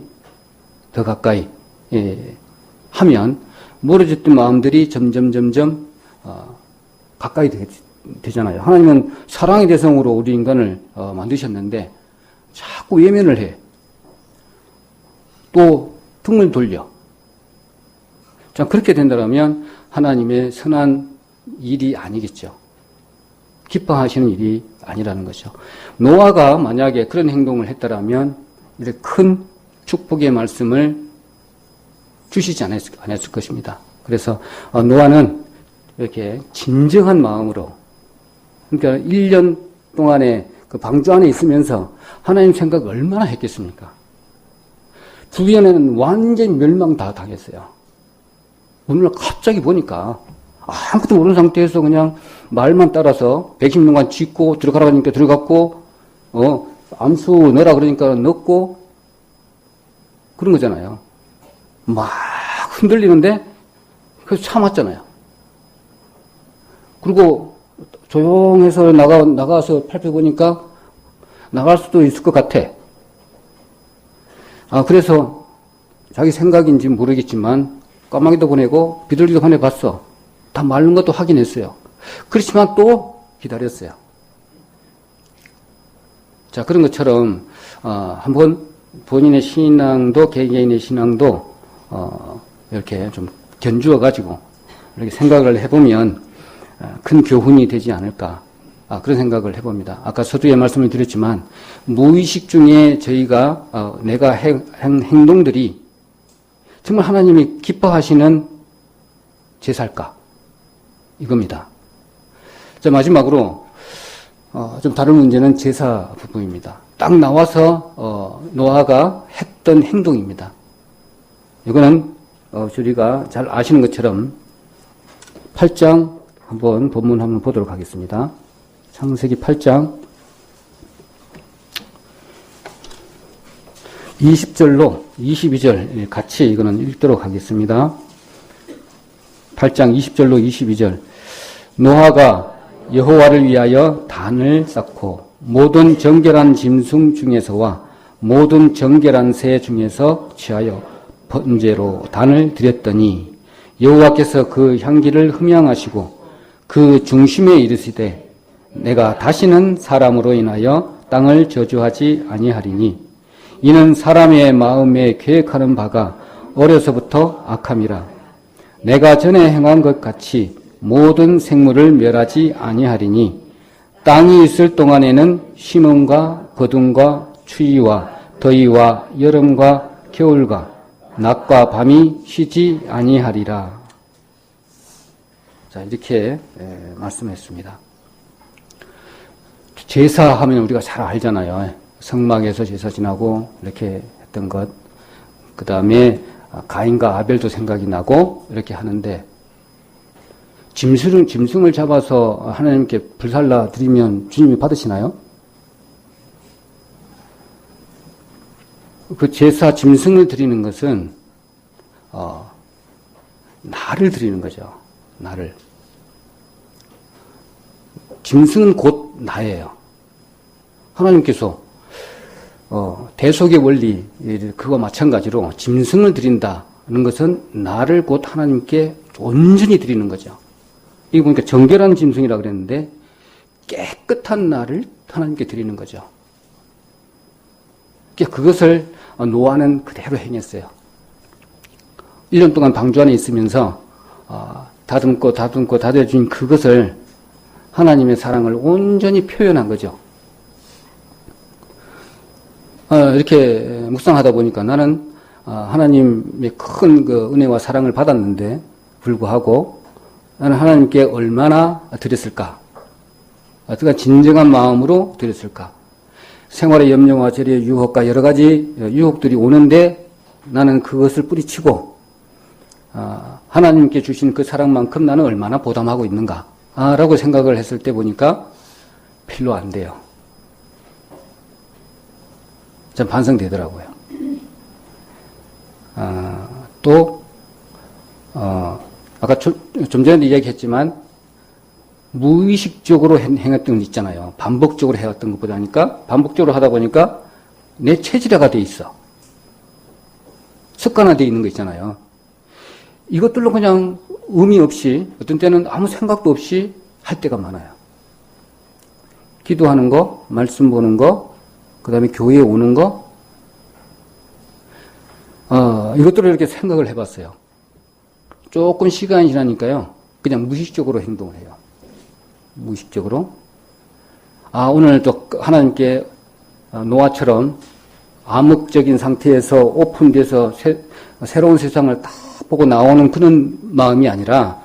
하면 멀어졌던 마음들이 점점 가까이 되잖아요. 하나님은 사랑의 대상으로 우리 인간을 만드셨는데 자꾸 외면을 해. 또 등을 돌려. 자, 그렇게 된다면 하나님의 선한 일이 아니겠죠. 기뻐하시는 일이 아니라는 거죠. 노아가 만약에 그런 행동을 했다면 이렇게 큰 축복의 말씀을 주시지 않았을 것입니다. 그래서 노아는 이렇게 진정한 마음으로, 그러니까 1년 동안에 그 방주 안에 있으면서 하나님 생각을 얼마나 했겠습니까? 주변에는 완전히 멸망 다 당했어요. 오늘 갑자기 보니까 아무것도 모르는 상태에서 그냥 말만 따라서 110년간 짓고 들어가라니까 들어갔고, 암수 넣으라 그러니까 넣고, 그런 거잖아요. 막 흔들리는데, 그래서 참았잖아요. 그리고 조용해서 나가서 살펴보니까 나갈 수도 있을 것 같아. 그래서 자기 생각인지 모르겠지만, 까마귀도 보내고, 비둘기도 보내봤어. 다 마른 것도 확인했어요. 그렇지만 또 기다렸어요. 자, 그런 것처럼, 한번 본인의 신앙도, 개개인의 신앙도, 이렇게 좀 견주어가지고, 이렇게 생각을 해보면, 큰 교훈이 되지 않을까. 그런 생각을 해봅니다. 아까 서두에 말씀을 드렸지만, 무의식 중에 저희가, 내가 행동들이 정말 하나님이 기뻐하시는 제사일까? 이겁니다. 자, 마지막으로, 좀 다른 문제는 제사 부분입니다. 딱 나와서, 노아가 했던 행동입니다. 이거는, 우리가 잘 아시는 것처럼 8장 본문 한번 보도록 하겠습니다. 창세기 8장 20절로 22절 같이 이거는 읽도록 하겠습니다. 8장 20절로 22절. 노아가 여호와를 위하여 단을 쌓고 모든 정결한 짐승 중에서와 모든 정결한 새 중에서 취하여 번제로 단을 드렸더니 여호와께서 그 향기를 흠양하시고 그 중심에 이르시되 내가 다시는 사람으로 인하여 땅을 저주하지 아니하리니 이는 사람의 마음에 계획하는 바가 어려서부터 악함이라. 내가 전에 행한 것 같이 모든 생물을 멸하지 아니하리니 땅이 있을 동안에는 심음과 거둠과 추위와 더위와 여름과 겨울과 낮과 밤이 쉬지 아니하리라. 자, 이렇게 말씀했습니다. 제사하면 우리가 잘 알잖아요. 성막에서 제사 지나고 이렇게 했던 것. 그 다음에 가인과 아벨도 생각이 나고 이렇게 하는데 짐승을 잡아서 하나님께 불살라 드리면 주님이 받으시나요? 그 제사 짐승을 드리는 것은 나를 드리는 거죠. 나를. 짐승은 곧 나예요. 하나님께서 대속의 원리 그와 마찬가지로 짐승을 드린다는 것은 나를 곧 하나님께 온전히 드리는 거죠. 이거 보니까 정결한 짐승이라고 그랬는데 깨끗한 나를 하나님께 드리는 거죠. 그것을 노아는 그대로 행했어요. 1년 동안 방주 안에 있으면서 다듬고 다져준 그것을 하나님의 사랑을 온전히 표현한 거죠. 이렇게 묵상하다 보니까 나는 하나님의 큰 그 은혜와 사랑을 받았는데 불구하고 나는 하나님께 얼마나 드렸을까? 어떤 진정한 마음으로 드렸을까? 생활의 염려와 재리의 유혹과 여러 가지 유혹들이 오는데 나는 그것을 뿌리치고 하나님께 주신 그 사랑만큼 나는 얼마나 보담하고 있는가? 라고 생각을 했을 때 보니까 별로 안 돼요. 좀 반성되더라고요. 또 아까 좀 전에 이야기했지만 무의식적으로 행했던 것 있잖아요. 반복적으로 해왔던 것보다니까 반복적으로 하다 보니까 내 체질화가 돼 있어. 습관화되어 있는 거 있잖아요. 이것들로 그냥 의미 없이 어떤 때는 아무 생각도 없이 할 때가 많아요. 기도하는 거, 말씀 보는 거, 그 다음에 교회에 오는 거, 이것들을 이렇게 생각을 해봤어요. 조금 시간이 지나니까요, 그냥 무의식적으로 행동을 해요. 무의식적으로. 오늘 또 하나님께 노아처럼 암흑적인 상태에서 오픈돼서 새로운 세상을 딱 보고 나오는 그런 마음이 아니라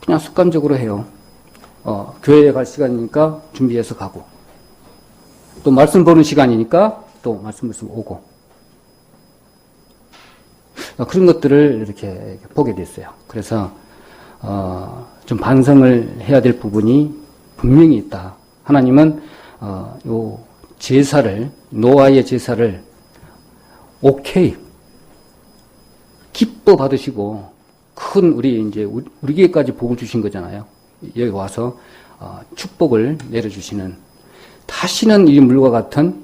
그냥 습관적으로 해요. 교회에 갈 시간이니까 준비해서 가고, 또 말씀 보는 시간이니까 또 말씀 오고, 그런 것들을 이렇게 보게 됐어요. 그래서 좀 반성을 해야 될 부분이 분명히 있다. 하나님은 요 제사를, 노아의 제사를 오케이, 기뻐 받으시고 큰 우리에게까지 복을 주신 거잖아요. 여기 와서 축복을 내려주시는, 다시는 이 물과 같은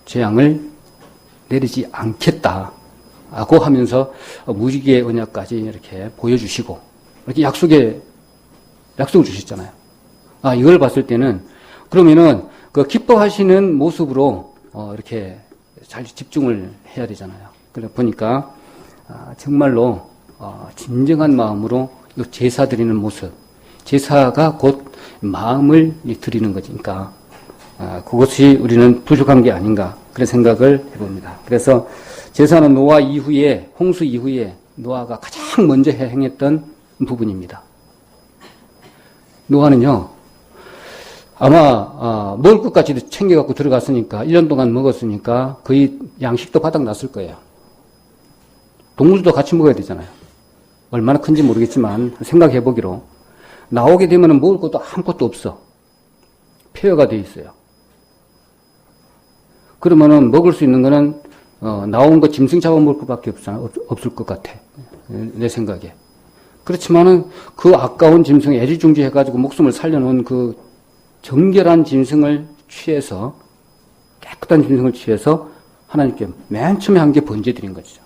재앙을 내리지 않겠다라고 하면서 무지개의 언약까지 이렇게 보여주시고 이렇게 약속을 주셨잖아요. 이걸 봤을 때는 그러면은 그 기뻐하시는 모습으로 이렇게 잘 집중을 해야 되잖아요. 그래 보니까 정말로 진정한 마음으로 이 제사 드리는 모습, 제사가 곧 마음을 드리는 거니까 그것이 우리는 부족한 게 아닌가 그런 생각을 해봅니다. 그래서 제사는 노아 이후에, 홍수 이후에 노아가 가장 먼저 행했던 부분입니다. 노아는요, 아마 먹을 것까지도 챙겨갖고 들어갔으니까 1년 동안 먹었으니까 거의 양식도 바닥났을 거예요. 동물도 같이 먹어야 되잖아요. 얼마나 큰지 모르겠지만 생각해보기로 나오게 되면 먹을 것도 아무것도 없어. 폐허가 돼 있어요. 그러면은 먹을 수 있는 거는 나온 거 짐승 잡아먹을 것밖에 없을 것 같아. 내 생각에. 그렇지만은 그 아까운 짐승 애지중지해가지고 목숨을 살려놓은 그 정결한 짐승을 취해서, 깨끗한 짐승을 취해서 하나님께 맨 처음에 한 게 번제 드린 거죠.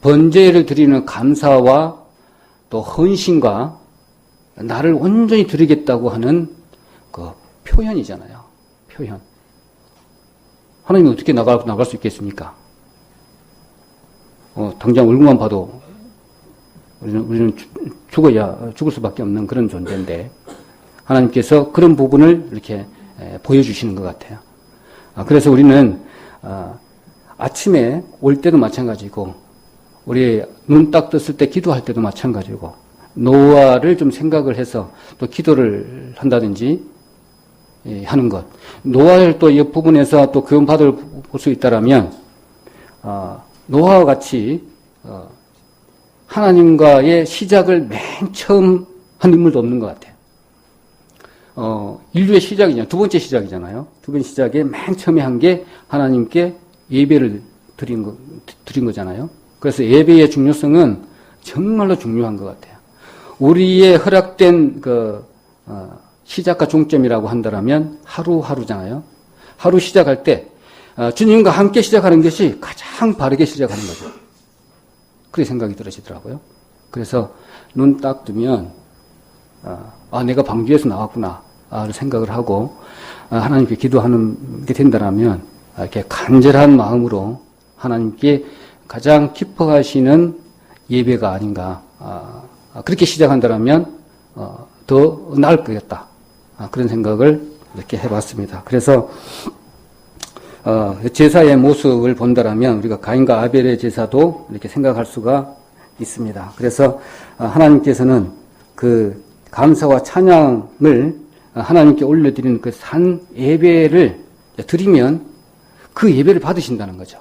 번제를 드리는 감사와 또 헌신과 나를 온전히 드리겠다고 하는 그 표현이잖아요. 표현. 하나님이 어떻게 나갈 수 있겠습니까? 당장 얼굴만 봐도 우리는 죽을 수밖에 없는 그런 존재인데 하나님께서 그런 부분을 이렇게 보여주시는 것 같아요. 그래서 우리는 아침에 올 때도 마찬가지고 우리 눈 딱 떴을 때 기도할 때도 마찬가지고 노아를 좀 생각을 해서 또 기도를 한다든지 하는 것. 노아를 또 이 부분에서 또 교훈받을 볼 수 있다라면 노아와 같이 하나님과의 시작을 맨 처음 한 인물도 없는 것 같아요. 인류의 시작이잖아요. 두 번째 시작이잖아요. 두 번째 시작에 맨 처음에 한 게 하나님께 예배를 드린 거잖아요. 그래서 예배의 중요성은 정말로 중요한 것 같아요. 우리의 허락된 시작과 종점이라고 한다면 하루하루잖아요. 하루 시작할 때 주님과 함께 시작하는 것이 가장 바르게 시작하는 거죠. 그렇게 생각이 들으시더라고요. 그래서 눈 딱 뜨면 내가 방주에서 나왔구나 생각을 하고 하나님께 기도하는 게 된다면 이렇게 간절한 마음으로 하나님께 가장 기뻐하시는 예배가 아닌가. 그렇게 시작한다면 더 나을 거겠다. 그런 생각을 이렇게 해봤습니다. 그래서 제사의 모습을 본다라면 우리가 가인과 아벨의 제사도 이렇게 생각할 수가 있습니다. 그래서 하나님께서는 그 감사와 찬양을 하나님께 올려드리는 그 산 예배를 드리면 그 예배를 받으신다는 거죠.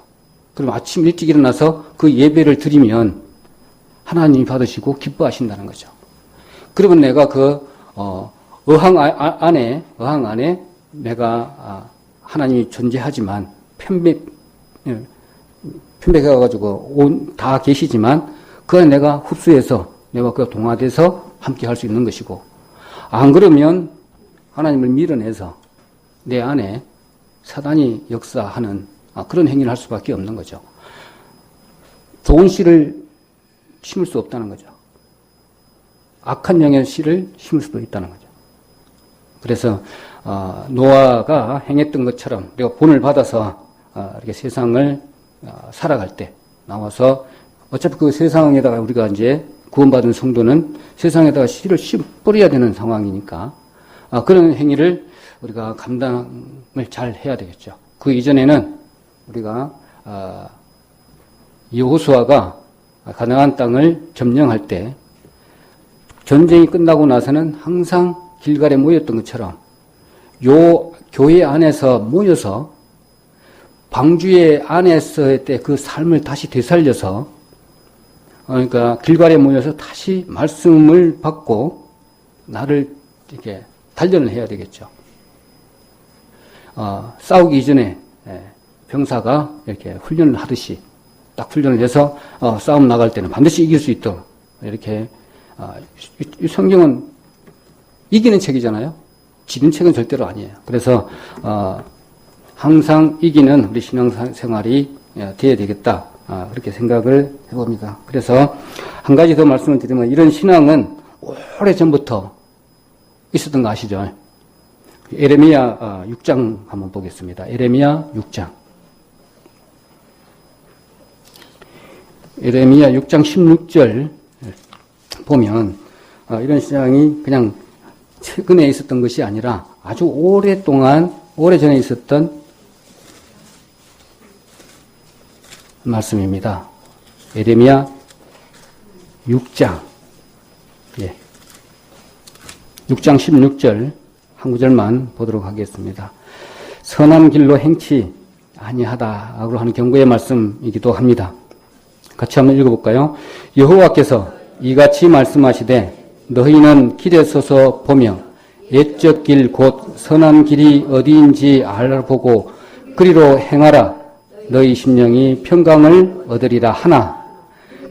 그럼 아침 일찍 일어나서 그 예배를 드리면 하나님이 받으시고 기뻐하신다는 거죠. 그러면 내가 그 어항 안에 내가 하나님이 존재하지만 편백해가지고 다 계시지만 그 안에 내가 흡수해서 내가 그 동화돼서 함께 할 수 있는 것이고, 안 그러면 하나님을 밀어내서 내 안에 사단이 역사하는 그런 행위를 할 수밖에 없는 거죠. 좋은 씨를 심을 수 없다는 거죠. 악한 영의 씨를 심을 수도 있다는 거죠. 그래서 노아가 행했던 것처럼 우리가 본을 받아서 이렇게 세상을 살아갈 때 나와서 어차피 그 세상에다가 우리가 이제 구원받은 성도는 세상에다가 씨를 뿌려야 되는 상황이니까 그런 행위를 우리가 감당을 잘 해야 되겠죠. 그 이전에는 우리가 여호수아가 가나안 땅을 점령할 때 전쟁이 끝나고 나서는 항상 길갈에 모였던 것처럼 요 교회 안에서 모여서 방주의 안에서의 때 그 삶을 다시 되살려서 그러니까 길갈에 모여서 다시 말씀을 받고 나를 이렇게 단련을 해야 되겠죠. 싸우기 이전에 병사가 이렇게 훈련을 하듯이 딱 훈련을 해서 싸움 나갈 때는 반드시 이길 수 있도록 이렇게 이 성경은 이기는 책이잖아요. 지는 책은 절대로 아니에요. 그래서 항상 이기는 우리 신앙생활이 되어야 되겠다. 그렇게 생각을 해봅니다. 그래서 한 가지 더 말씀을 드리면 이런 신앙은 오래전부터 있었던 거 아시죠? 에레미야 6장 한번 보겠습니다. 에레미야 6장. 에레미야 6장 16절 보면 이런 신앙이 그냥 최근에 있었던 것이 아니라 아주 오랫동안 오래전에 있었던 말씀입니다. 에레미야 6장 6장 16절 한 구절만 보도록 하겠습니다. 선한 길로 행치 아니하다고 하는 경고의 말씀이기도 합니다. 같이 한번 읽어볼까요? 여호와께서 이같이 말씀하시되 너희는 길에 서서 보며 옛적 길 곧 선한 길이 어디인지 알아보고 그리로 행하라. 너희 심령이 평강을 얻으리라 하나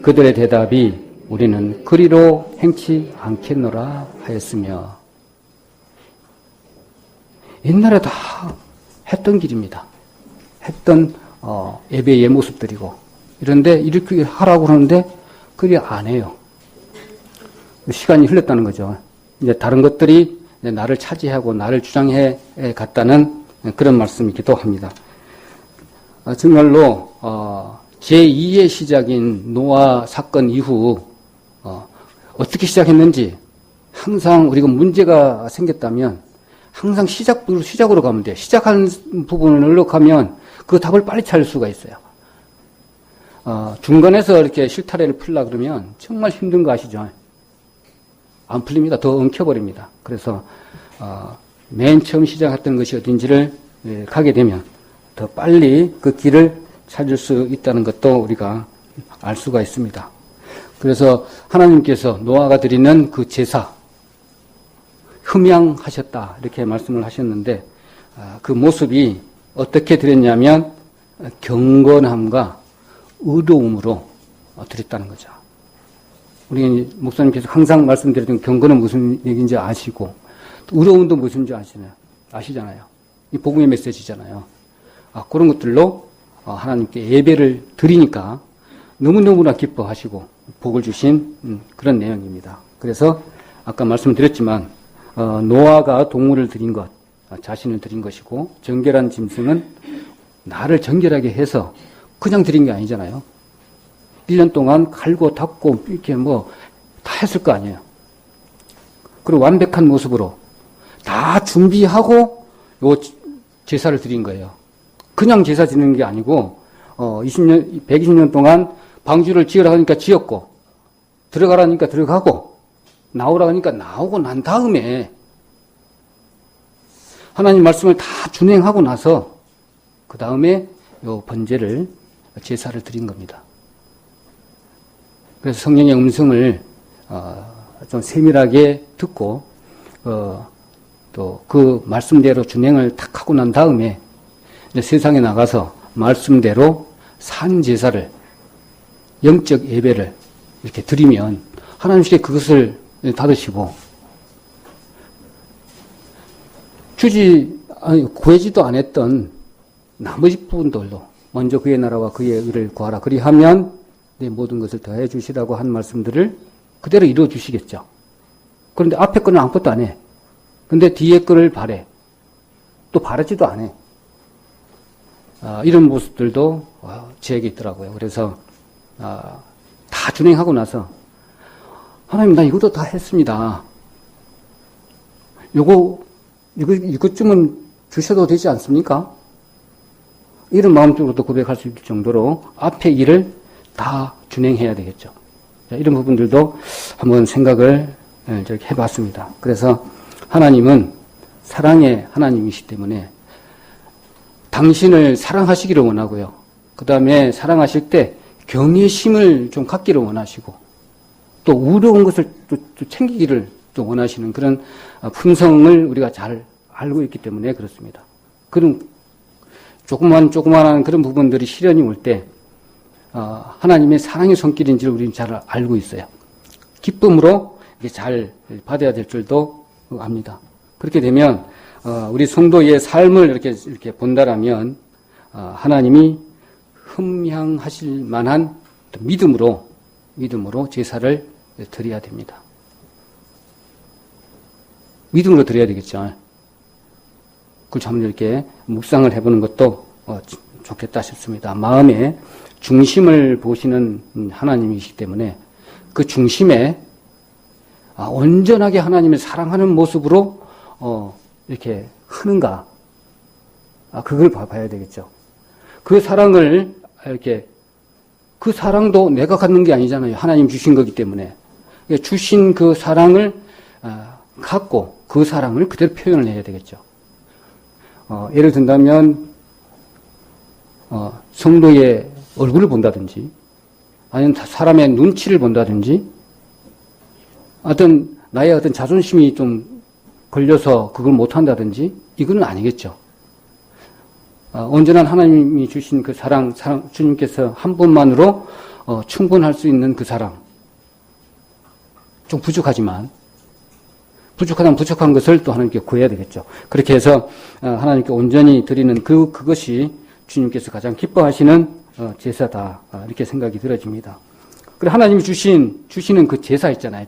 그들의 대답이 우리는 그리로 행치 않겠노라 하였으며. 옛날에 다 했던 길입니다. 했던 예배의 모습들이고 이런데 이렇게 하라고 그러는데 그게 안 해요. 시간이 흘렀다는 거죠. 이제 다른 것들이 이제 나를 차지하고 나를 주장해 갔다는 그런 말씀이기도 합니다. 정말로 제2의 시작인 노아 사건 이후 어떻게 시작했는지 항상 우리가 문제가 생겼다면 항상 시작으로 가면 돼요. 시작하는 부분을 가면 그 답을 빨리 찾을 수가 있어요. 중간에서 이렇게 실타래를 풀라 그러면 정말 힘든 거 아시죠? 안 풀립니다. 더 엉켜버립니다. 그래서 맨 처음 시작했던 것이 어딘지를 가게 되면 더 빨리 그 길을 찾을 수 있다는 것도 우리가 알 수가 있습니다. 그래서 하나님께서 노아가 드리는 그 제사 흠양하셨다 이렇게 말씀을 하셨는데 그 모습이 어떻게 드렸냐면 경건함과 의로움으로 드렸다는 거죠. 우리 목사님께서 항상 말씀드렸던 경건은 무슨 얘기인지 아시고 의로움도 무슨지 아시잖아요. 이 복음의 메시지잖아요. 그런 것들로 하나님께 예배를 드리니까 너무너무나 기뻐하시고 복을 주신 그런 내용입니다. 그래서 아까 말씀드렸지만 노아가 동물을 드린 것, 자신을 드린 것이고 정결한 짐승은 나를 정결하게 해서 그냥 드린 게 아니잖아요. 1년 동안 갈고 닦고 이렇게 다 했을 거 아니에요. 그리고 완벽한 모습으로 다 준비하고 요 제사를 드린 거예요. 그냥 제사 드리는 게 아니고 120년 동안 방주를 지으라 하니까 지었고 들어가라니까 들어가고 나오라 하니까 나오고 난 다음에 하나님 말씀을 다 준행하고 나서 그 다음에 요 번제를 제사를 드린 겁니다. 그래서 성령의 음성을 좀 세밀하게 듣고 또 그 말씀대로 준행을 탁 하고 난 다음에 이제 세상에 나가서 말씀대로 산 제사를, 영적 예배를 이렇게 드리면 하나님께 그것을 받으시고 구하지도 않았던 나머지 부분들도 먼저 그의 나라와 그의 의를 구하라. 그리하면 내 모든 것을 더해 주시라고 한 말씀들을 그대로 이루어 주시겠죠. 그런데 앞에 거는 아무것도 안 해. 근데 뒤에 거를 바래. 또 바라지도 않아. 이런 모습들도 저에게 있더라고요. 그래서 다 준행하고 나서 하나님 나 이것도 다 했습니다. 이것쯤은 주셔도 되지 않습니까? 이런 마음적으로도 고백할 수 있을 정도로 앞에 일을 다 준행해야 되겠죠. 이런 부분들도 한번 생각을 이렇게 해봤습니다. 그래서 하나님은 사랑의 하나님이시기 때문에 당신을 사랑하시기를 원하고요. 그 다음에 사랑하실 때 경외심을 좀 갖기를 원하시고 또 우려운 것을 또 챙기기를 또 원하시는 그런 품성을 우리가 잘 알고 있기 때문에 그렇습니다. 그런 조그마한 그런 부분들이 시련이 올 때 하나님의 사랑의 손길인지를 우리는 잘 알고 있어요. 기쁨으로 잘 받아야 될 줄도 압니다. 그렇게 되면 우리 성도의 삶을 이렇게 본다라면 하나님이 흠향하실 만한 믿음으로 제사를 드려야 됩니다. 믿음으로 드려야 되겠죠. 그걸 좀 이렇게 묵상을 해보는 것도 좋겠다 싶습니다. 마음의 중심을 보시는 하나님이시기 때문에 그 중심에 온전하게 하나님을 사랑하는 모습으로 이렇게 흐는가, 그걸 봐야 되겠죠. 그 사랑을 그 사랑도 내가 갖는 게 아니잖아요. 하나님 주신 거기 때문에 주신 그 사랑을 갖고 그 사랑을 그대로 표현을 해야 되겠죠. 예를 든다면 성도의 얼굴을 본다든지 아니면 사람의 눈치를 본다든지 나의 어떤 자존심이 좀 걸려서 그걸 못한다든지 이거는 아니겠죠. 온전한 하나님이 주신 그 사랑 주님께서 한 분만으로 충분할 수 있는 그 사랑. 좀 부족하다면 부족한 것을 또 하나님께 구해야 되겠죠. 그렇게 해서 하나님께 온전히 드리는 그것이 주님께서 가장 기뻐하시는 제사다. 이렇게 생각이 들어집니다. 그리고 하나님이 주시는 그 제사 있잖아요.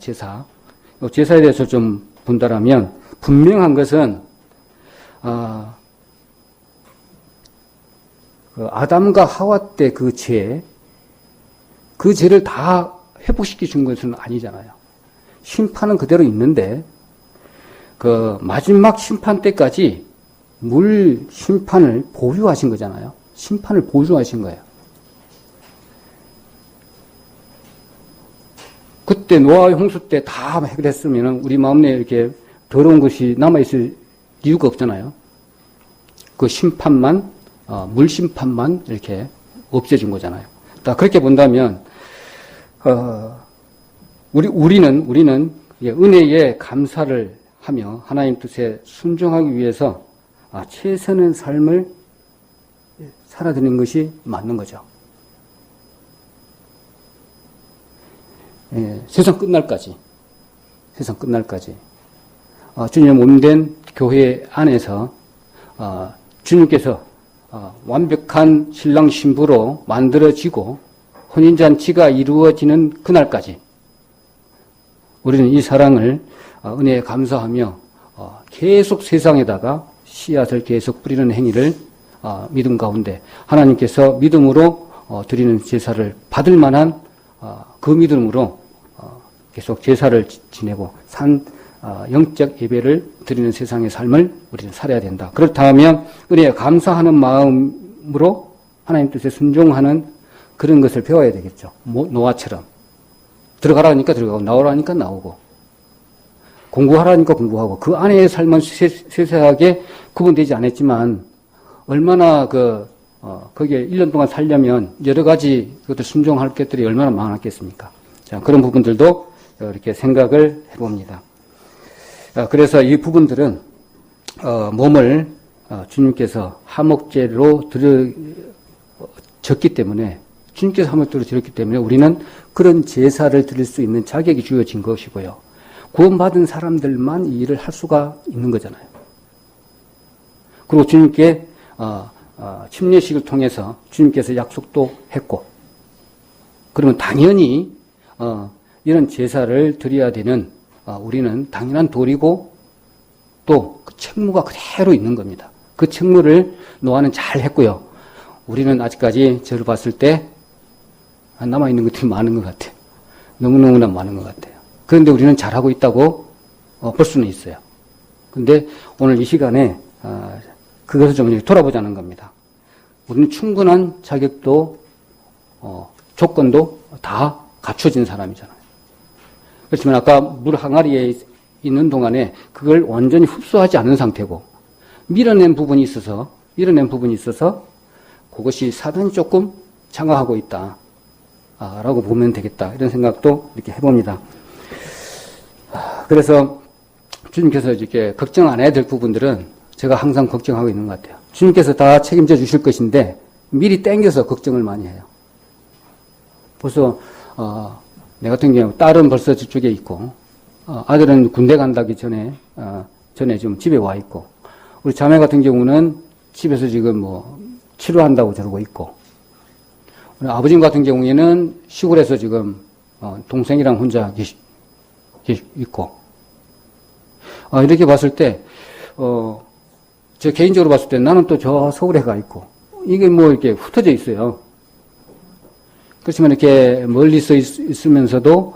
제사에 대해서 좀 본다라면 분명한 것은 그 아담과 하와 때 그 죄를 다 회복시켜 준 것은 아니잖아요. 심판은 그대로 있는데 그 마지막 심판 때까지 물 심판을 보류하신 거잖아요. 심판을 보류하신 거예요. 그때 노아의 홍수 때 다 해결했으면 우리 마음 내에 이렇게 더러운 것이 남아있을 이유가 없잖아요. 그 심판만, 물 심판만 이렇게 없애준 거잖아요. 그렇게 본다면, 우리는 은혜에 감사를 하며 하나님 뜻에 순종하기 위해서 최선의 삶을 살아드리는 것이 맞는 거죠. 세상 끝날까지. 주님의 몸된 교회 안에서 주님께서 완벽한 신랑 신부로 만들어지고 혼인잔치가 이루어지는 그날까지 우리는 이 사랑을 은혜에 감사하며 계속 세상에다가 씨앗을 계속 뿌리는 행위를 믿음 가운데 하나님께서 믿음으로 드리는 제사를 받을 만한 그 믿음으로 계속 제사를 지내고 영적 예배를 드리는 세상의 삶을 우리는 살아야 된다. 그렇다면 은혜에 감사하는 마음으로 하나님 뜻에 순종하는 그런 것을 배워야 되겠죠. 노아처럼 들어가라니까 들어가고 나오라니까 나오고 공부하라니까 공부하고 그 안에의 삶은 세세하게 구분되지 않았지만 얼마나 거기에 1년 동안 살려면 여러 가지 그것들 순종할 것들이 얼마나 많았겠습니까? 자, 그런 부분들도 이렇게 생각을 해봅니다. 그래서 이 부분들은 몸을 주님께서 화목제로 졌기 때문에 주님께서 화목도를 드렸기 때문에 우리는 그런 제사를 드릴 수 있는 자격이 주어진 것이고요. 구원받은 사람들만 이 일을 할 수가 있는 거잖아요. 그리고 주님께 침례식을 통해서 주님께서 약속도 했고, 그러면 당연히 이런 제사를 드려야 되는 우리는 당연한 도리고 또 그 책무가 그대로 있는 겁니다. 그 책무를 노아는 잘 했고요. 우리는 아직까지 저를 봤을 때 남아있는 것들이 많은 것 같아요. 너무너무나 많은 것 같아요. 그런데 우리는 잘하고 있다고 볼 수는 있어요. 그런데 오늘 이 시간에 그것을 좀 돌아보자는 겁니다. 우리는 충분한 자격도 조건도 다 갖춰진 사람이잖아요. 그렇지만 아까 물 항아리에 있는 동안에 그걸 완전히 흡수하지 않은 상태고 밀어낸 부분이 있어서 그것이 사단이 조금 장악하고 있다 라고 보면 되겠다, 이런 생각도 이렇게 해봅니다. 그래서 주님께서 이렇게 걱정 안 해야 될 부분들은 제가 항상 걱정하고 있는 것 같아요. 주님께서 다 책임져 주실 것인데 미리 땡겨서 걱정을 많이 해요. 벌써 내 같은 경우 딸은 벌써 저쪽에 있고, 아들은 군대 간다기 전에 좀 집에 와 있고, 우리 자매 같은 경우는 집에서 지금 뭐 치료한다고 저러고 있고, 우리 아버님 같은 경우에는 시골에서 지금 동생이랑 혼자 있고, 이렇게 봤을 때 저 개인적으로 봤을 때 나는 또 저 서울에 가 있고, 이게 뭐 이렇게 흩어져 있어요. 그렇지만 이렇게 멀리서 있으면서도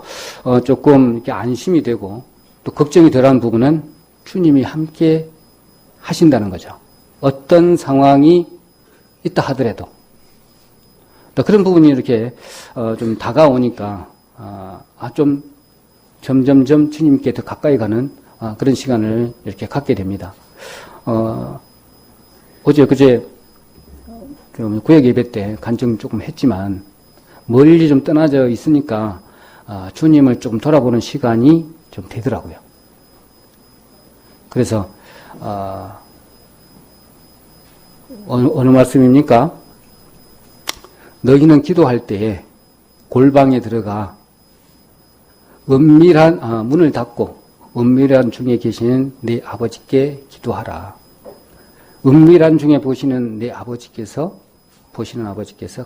조금 이렇게 안심이 되고 또 걱정이 덜한 부분은 주님이 함께 하신다는 거죠. 어떤 상황이 있다 하더라도 또 그런 부분이 이렇게 좀 다가오니까 좀 점점점 주님께 더 가까이 가는 그런 시간을 이렇게 갖게 됩니다. 어제 그제 구역 예배 때 간증 조금 했지만 멀리 좀 떠나져 있으니까 주님을 조금 돌아보는 시간이 좀 되더라고요. 그래서 어느 말씀입니까? 너희는 기도할 때에 골방에 들어가 은밀한 문을 닫고 은밀한 중에 계시는 내 아버지께 기도하라. 은밀한 중에 보시는 아버지께서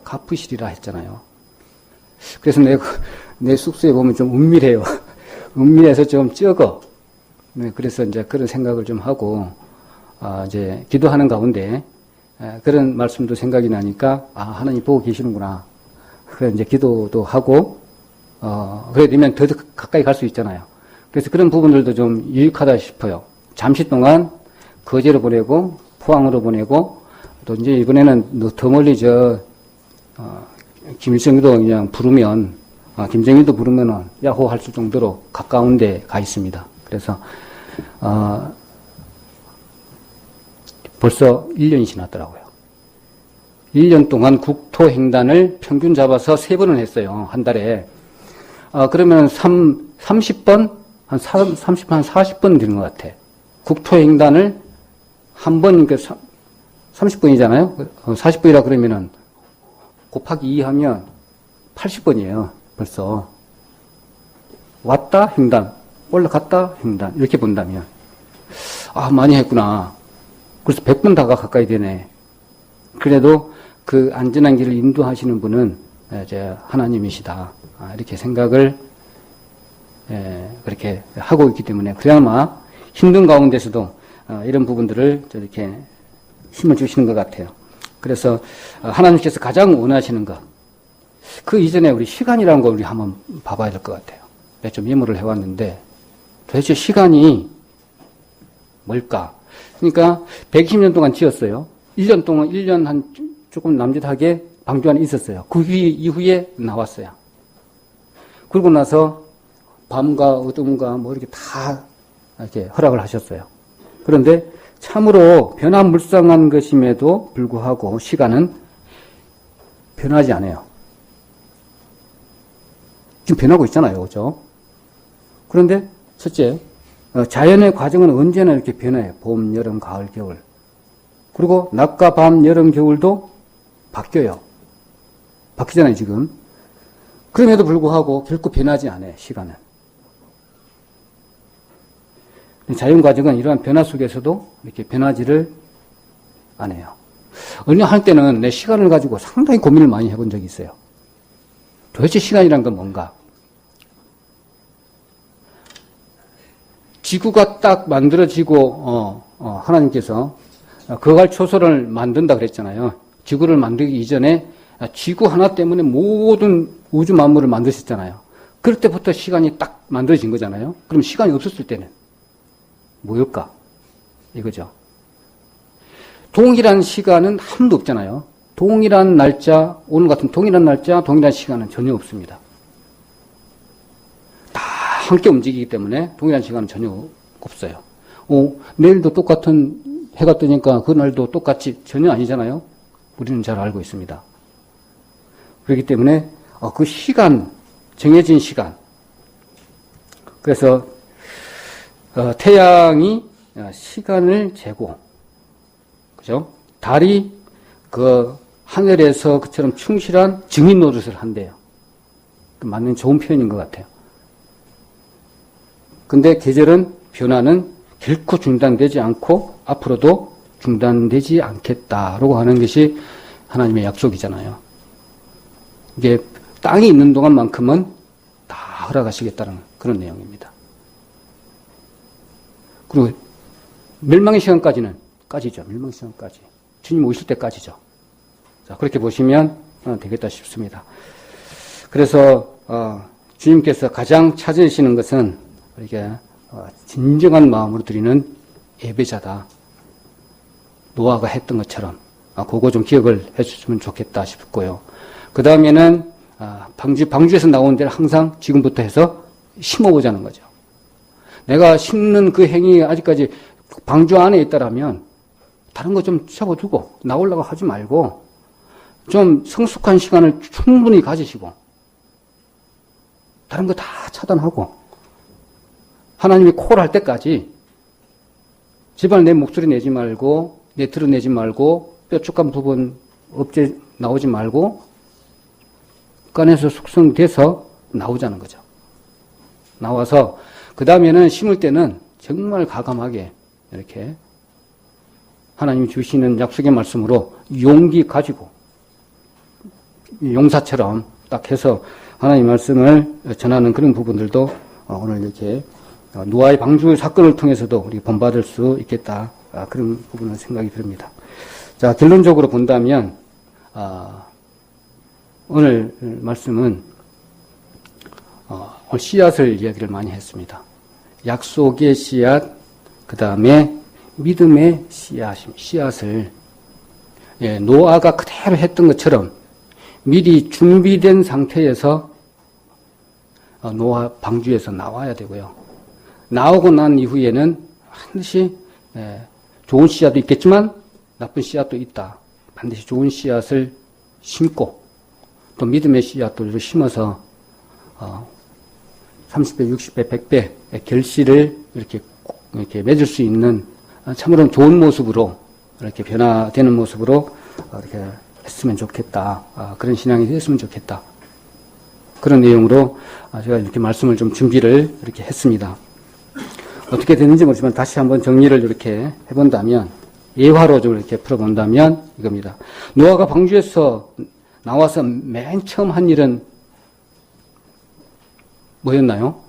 갚으시리라 했잖아요. 그래서 내 숙소에 보면 좀 은밀해요. 은밀해서 좀 적어. 네, 그래서 이제 그런 생각을 좀 하고, 이제 기도하는 가운데, 그런 말씀도 생각이 나니까, 하나님 보고 계시는구나. 그래, 이제 기도도 하고, 그래 되면 더 가까이 갈 수 있잖아요. 그래서 그런 부분들도 좀 유익하다 싶어요. 잠시 동안 거제로 보내고, 포항으로 보내고, 또 이제 이번에는 더 멀리 김일성도 그냥 부르면, 김정일도 부르면은 야호 할 수 정도로 가까운 데 가 있습니다. 그래서, 벌써 1년이 지났더라고요. 1년 동안 국토횡단을 평균 잡아서 3번을 했어요. 한 달에. 그러면 30번? 한 40번 되는 것 같아. 국토횡단을 한 번, 그러니까 30번이잖아요? 40번이라 그러면은 곱하기 2 하면 80번이에요. 벌써. 왔다, 횡단. 올라갔다, 횡단. 이렇게 본다면. 많이 했구나. 그래서 100번 다가 가까이 되네. 그래도 그 안전한 길을 인도하시는 분은 이제 하나님이시다. 이렇게 생각을 그렇게 하고 있기 때문에 그나마 힘든 가운데서도 이런 부분들을 이렇게 힘을 주시는 것 같아요. 그래서 하나님께서 가장 원하시는 것, 그 이전에 우리 시간이라는 걸 우리 한번 봐봐야 될 것 같아요. 내가 좀 메모를 해왔는데 도대체 시간이 뭘까? 그러니까 120년 동안 지었어요. 1년 동안 1년 한 조금 남짓하게 방주 안에 있었어요. 그 이후에 나왔어요. 그러고 나서 밤과 어둠과 뭐 이렇게 다 이렇게 허락을 하셨어요. 그런데 참으로 변화무쌍한 것임에도 불구하고 시간은 변하지 않아요. 지금 변하고 있잖아요. 그렇죠? 그런데 첫째, 자연의 과정은 언제나 이렇게 변해요. 봄, 여름, 가을, 겨울. 그리고 낮과 밤, 여름, 겨울도 바뀌어요. 바뀌잖아요, 지금. 그럼에도 불구하고 결코 변하지 않아요, 시간은. 자연 과정은 이러한 변화 속에서도 이렇게 변하지를 않아요. 어느 한때는 내 시간을 가지고 상당히 고민을 많이 해본 적이 있어요. 도대체 시간이란 건 뭔가? 지구가 딱 만들어지고 하나님께서 거갈 초소를 만든다 그랬잖아요. 지구를 만들기 이전에 지구 하나 때문에 모든 우주 만물을 만드셨잖아요. 그럴 때부터 시간이 딱 만들어진 거잖아요. 그럼 시간이 없었을 때는 뭐일까? 이거죠. 동일한 시간은 한도 없잖아요. 동일한 날짜, 오늘 같은 동일한 날짜, 동일한 시간은 전혀 없습니다. 다 함께 움직이기 때문에 동일한 시간은 전혀 없어요. 내일도 똑같은 해가 뜨니까 그날도 똑같이 전혀 아니잖아요. 우리는 잘 알고 있습니다. 그렇기 때문에 그 시간, 정해진 시간. 그래서 태양이 시간을 재고, 그죠? 달이 그 하늘에서 그처럼 충실한 증인 노릇을 한대요. 맞는 좋은 표현인 것 같아요. 근데 계절은 변화는 결코 중단되지 않고 앞으로도 중단되지 않겠다라고 하는 것이 하나님의 약속이잖아요. 이게 땅이 있는 동안만큼은 다 허락하시겠다는 그런 내용입니다. 그리고 멸망의 시간까지죠. 멸망의 시간까지. 주님 오실 때까지죠. 자, 그렇게 보시면 되겠다 싶습니다. 그래서 주님께서 가장 찾으시는 것은 이게 진정한 마음으로 드리는 예배자다. 노아가 했던 것처럼 그거 좀 기억을 해주시면 좋겠다 싶고요. 그 다음에는 방주에서 나오는 데를 항상 지금부터 해서 심어보자는 거죠. 내가 심는 그 행위 아직까지 방주 안에 있다라면 다른 거 좀 접어두고 나오려고 하지 말고 좀 성숙한 시간을 충분히 가지시고 다른 거 다 차단하고 하나님이 콜할 때까지 제발 내 목소리 내지 말고 내 드러내지 말고 뾰족한 부분 없제 나오지 말고 간에서 숙성돼서 나오자는 거죠. 나와서 그 다음에는 심을 때는 정말 과감하게 이렇게 하나님이 주시는 약속의 말씀으로 용기 가지고 용사처럼 딱 해서 하나님의 말씀을 전하는 그런 부분들도 오늘 이렇게 노아의 방주 사건을 통해서도 우리가 본받을 수 있겠다. 그런 부분을 생각이 듭니다. 자, 결론적으로 본다면 오늘 말씀은 오늘 씨앗을 이야기를 많이 했습니다. 약속의 씨앗, 그 다음에 믿음의 씨앗을 노아가 그대로 했던 것처럼 미리 준비된 상태에서 노아 방주에서 나와야 되고요. 나오고 난 이후에는 반드시 좋은 씨앗도 있겠지만 나쁜 씨앗도 있다. 반드시 좋은 씨앗을 심고 또 믿음의 씨앗도 심어서 30배, 60배, 100배 결실을 이렇게 맺을 수 있는 참으로 좋은 모습으로 이렇게 변화되는 모습으로 이렇게 했으면 좋겠다. 그런 신앙이 되었으면 좋겠다. 그런 내용으로 제가 이렇게 말씀을 좀 준비를 이렇게 했습니다. 어떻게 됐는지 모르지만 다시 한번 정리를 이렇게 해본다면 예화로 좀 이렇게 풀어본다면 이겁니다. 노아가 방주에서 나와서 맨 처음 한 일은 뭐였나요?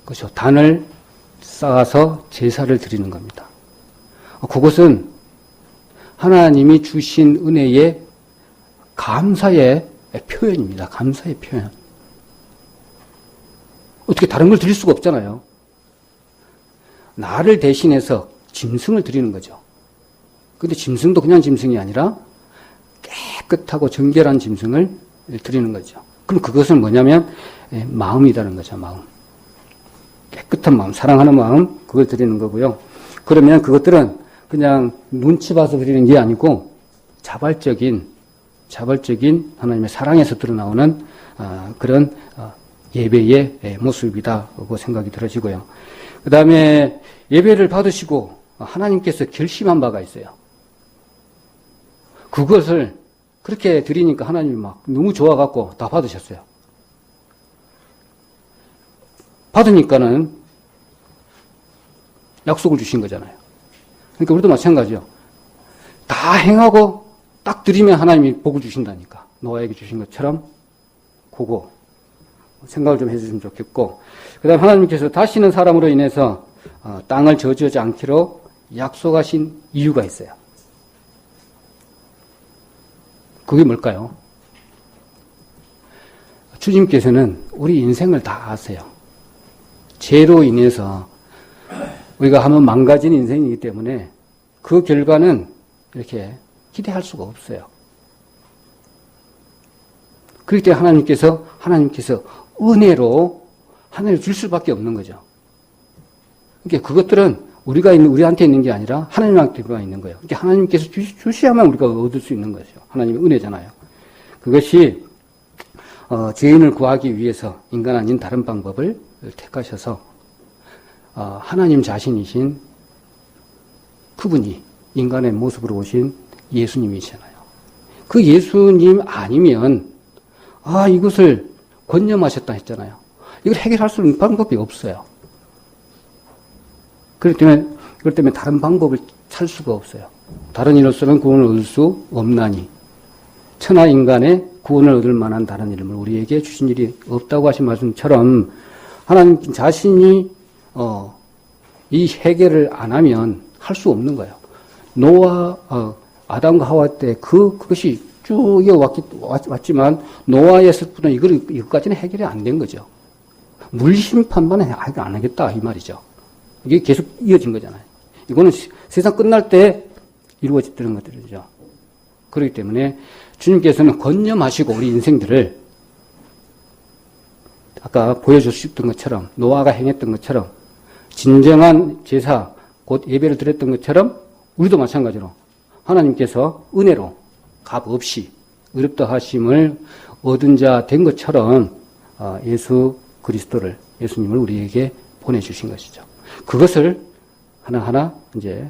그렇죠. 단을 쌓아서 제사를 드리는 겁니다. 그것은 하나님이 주신 은혜의 감사의 표현입니다. 감사의 표현. 어떻게 다른 걸 드릴 수가 없잖아요. 나를 대신해서 짐승을 드리는 거죠. 근데 짐승도 그냥 짐승이 아니라 깨끗하고 정결한 짐승을 드리는 거죠. 그럼 그것은 뭐냐면 마음이라는 거죠. 마음. 깨끗한 마음, 사랑하는 마음, 그걸 드리는 거고요. 그러면 그것들은 그냥 눈치 봐서 드리는 게 아니고 자발적인 하나님의 사랑에서 드러나오는 그런 예배의 모습이다고 생각이 들어지고요. 그 다음에 예배를 받으시고 하나님께서 결심한 바가 있어요. 그것을 그렇게 드리니까 하나님이 막 너무 좋아갖고 다 받으셨어요. 받으니까는 약속을 주신 거잖아요. 그러니까 우리도 마찬가지요. 다 행하고 딱 드리면 하나님이 복을 주신다니까. 노아에게 주신 것처럼 그거 생각을 좀 해주시면 좋겠고, 그 다음 하나님께서 다시는 사람으로 인해서 땅을 저주하지 않기로 약속하신 이유가 있어요. 그게 뭘까요? 주님께서는 우리 인생을 다 아세요. 죄로 인해서 우리가 한번 망가진 인생이기 때문에 그 결과는 이렇게 기대할 수가 없어요. 그렇기 때문에 하나님께서 은혜로 하나님을 줄 수밖에 없는 거죠. 그러니까 그것들은 우리한테 있는 게 아니라 하나님한테만 있는 거예요. 그러니까 하나님께서 주셔야만 우리가 얻을 수 있는 거죠. 하나님의 은혜잖아요. 그것이 죄인을 구하기 위해서 인간 아닌 다른 방법을 택하셔서 하나님 자신이신 그분이 인간의 모습으로 오신 예수님이시잖아요. 그 예수님 아니면 이것을 권념하셨다 했잖아요. 이걸 해결할 수 있는 방법이 없어요. 그렇기 때문에 다른 방법을 찾을 수가 없어요. 다른 이로서는 구원을 얻을 수 없나니 천하 인간의 구원을 얻을 만한 다른 이름을 우리에게 주신 일이 없다고 하신 말씀처럼 하나님 자신이 이 해결을 안 하면 할 수 없는 거예요. 노아 아담과 하와 때 그것이 쭉 이어왔지만 노아였을 뿐은 이것까지는 해결이 안 된 거죠. 물심판만 안 하겠다 이 말이죠. 이게 계속 이어진 거잖아요. 이거는 세상 끝날 때 이루어지는 것들이죠. 그렇기 때문에 주님께서는 권념하시고 우리 인생들을 아까 보여주셨던 것처럼 노아가 행했던 것처럼 진정한 제사 곧 예배를 드렸던 것처럼 우리도 마찬가지로 하나님께서 은혜로 값 없이 의롭다 하심을 얻은 자 된 것처럼 예수님을 우리에게 보내주신 것이죠. 그것을 하나하나 이제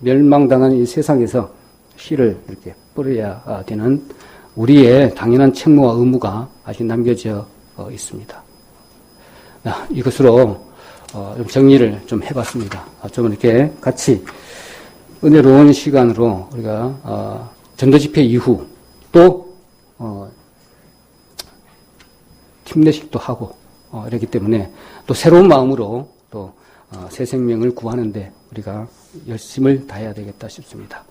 멸망당한 이 세상에서 씨를 이렇게 뿌려야 되는 우리의 당연한 책무와 의무가 아직 남겨져 있습니다. 이것으로 좀 정리를 좀 해봤습니다. 좀 이렇게 같이 은혜로운 시간으로 우리가 전도집회 이후 또 팀내식도 하고 이렇기 때문에 또 새로운 마음으로 또 새 생명을 구하는데 우리가 열심을 다해야 되겠다 싶습니다.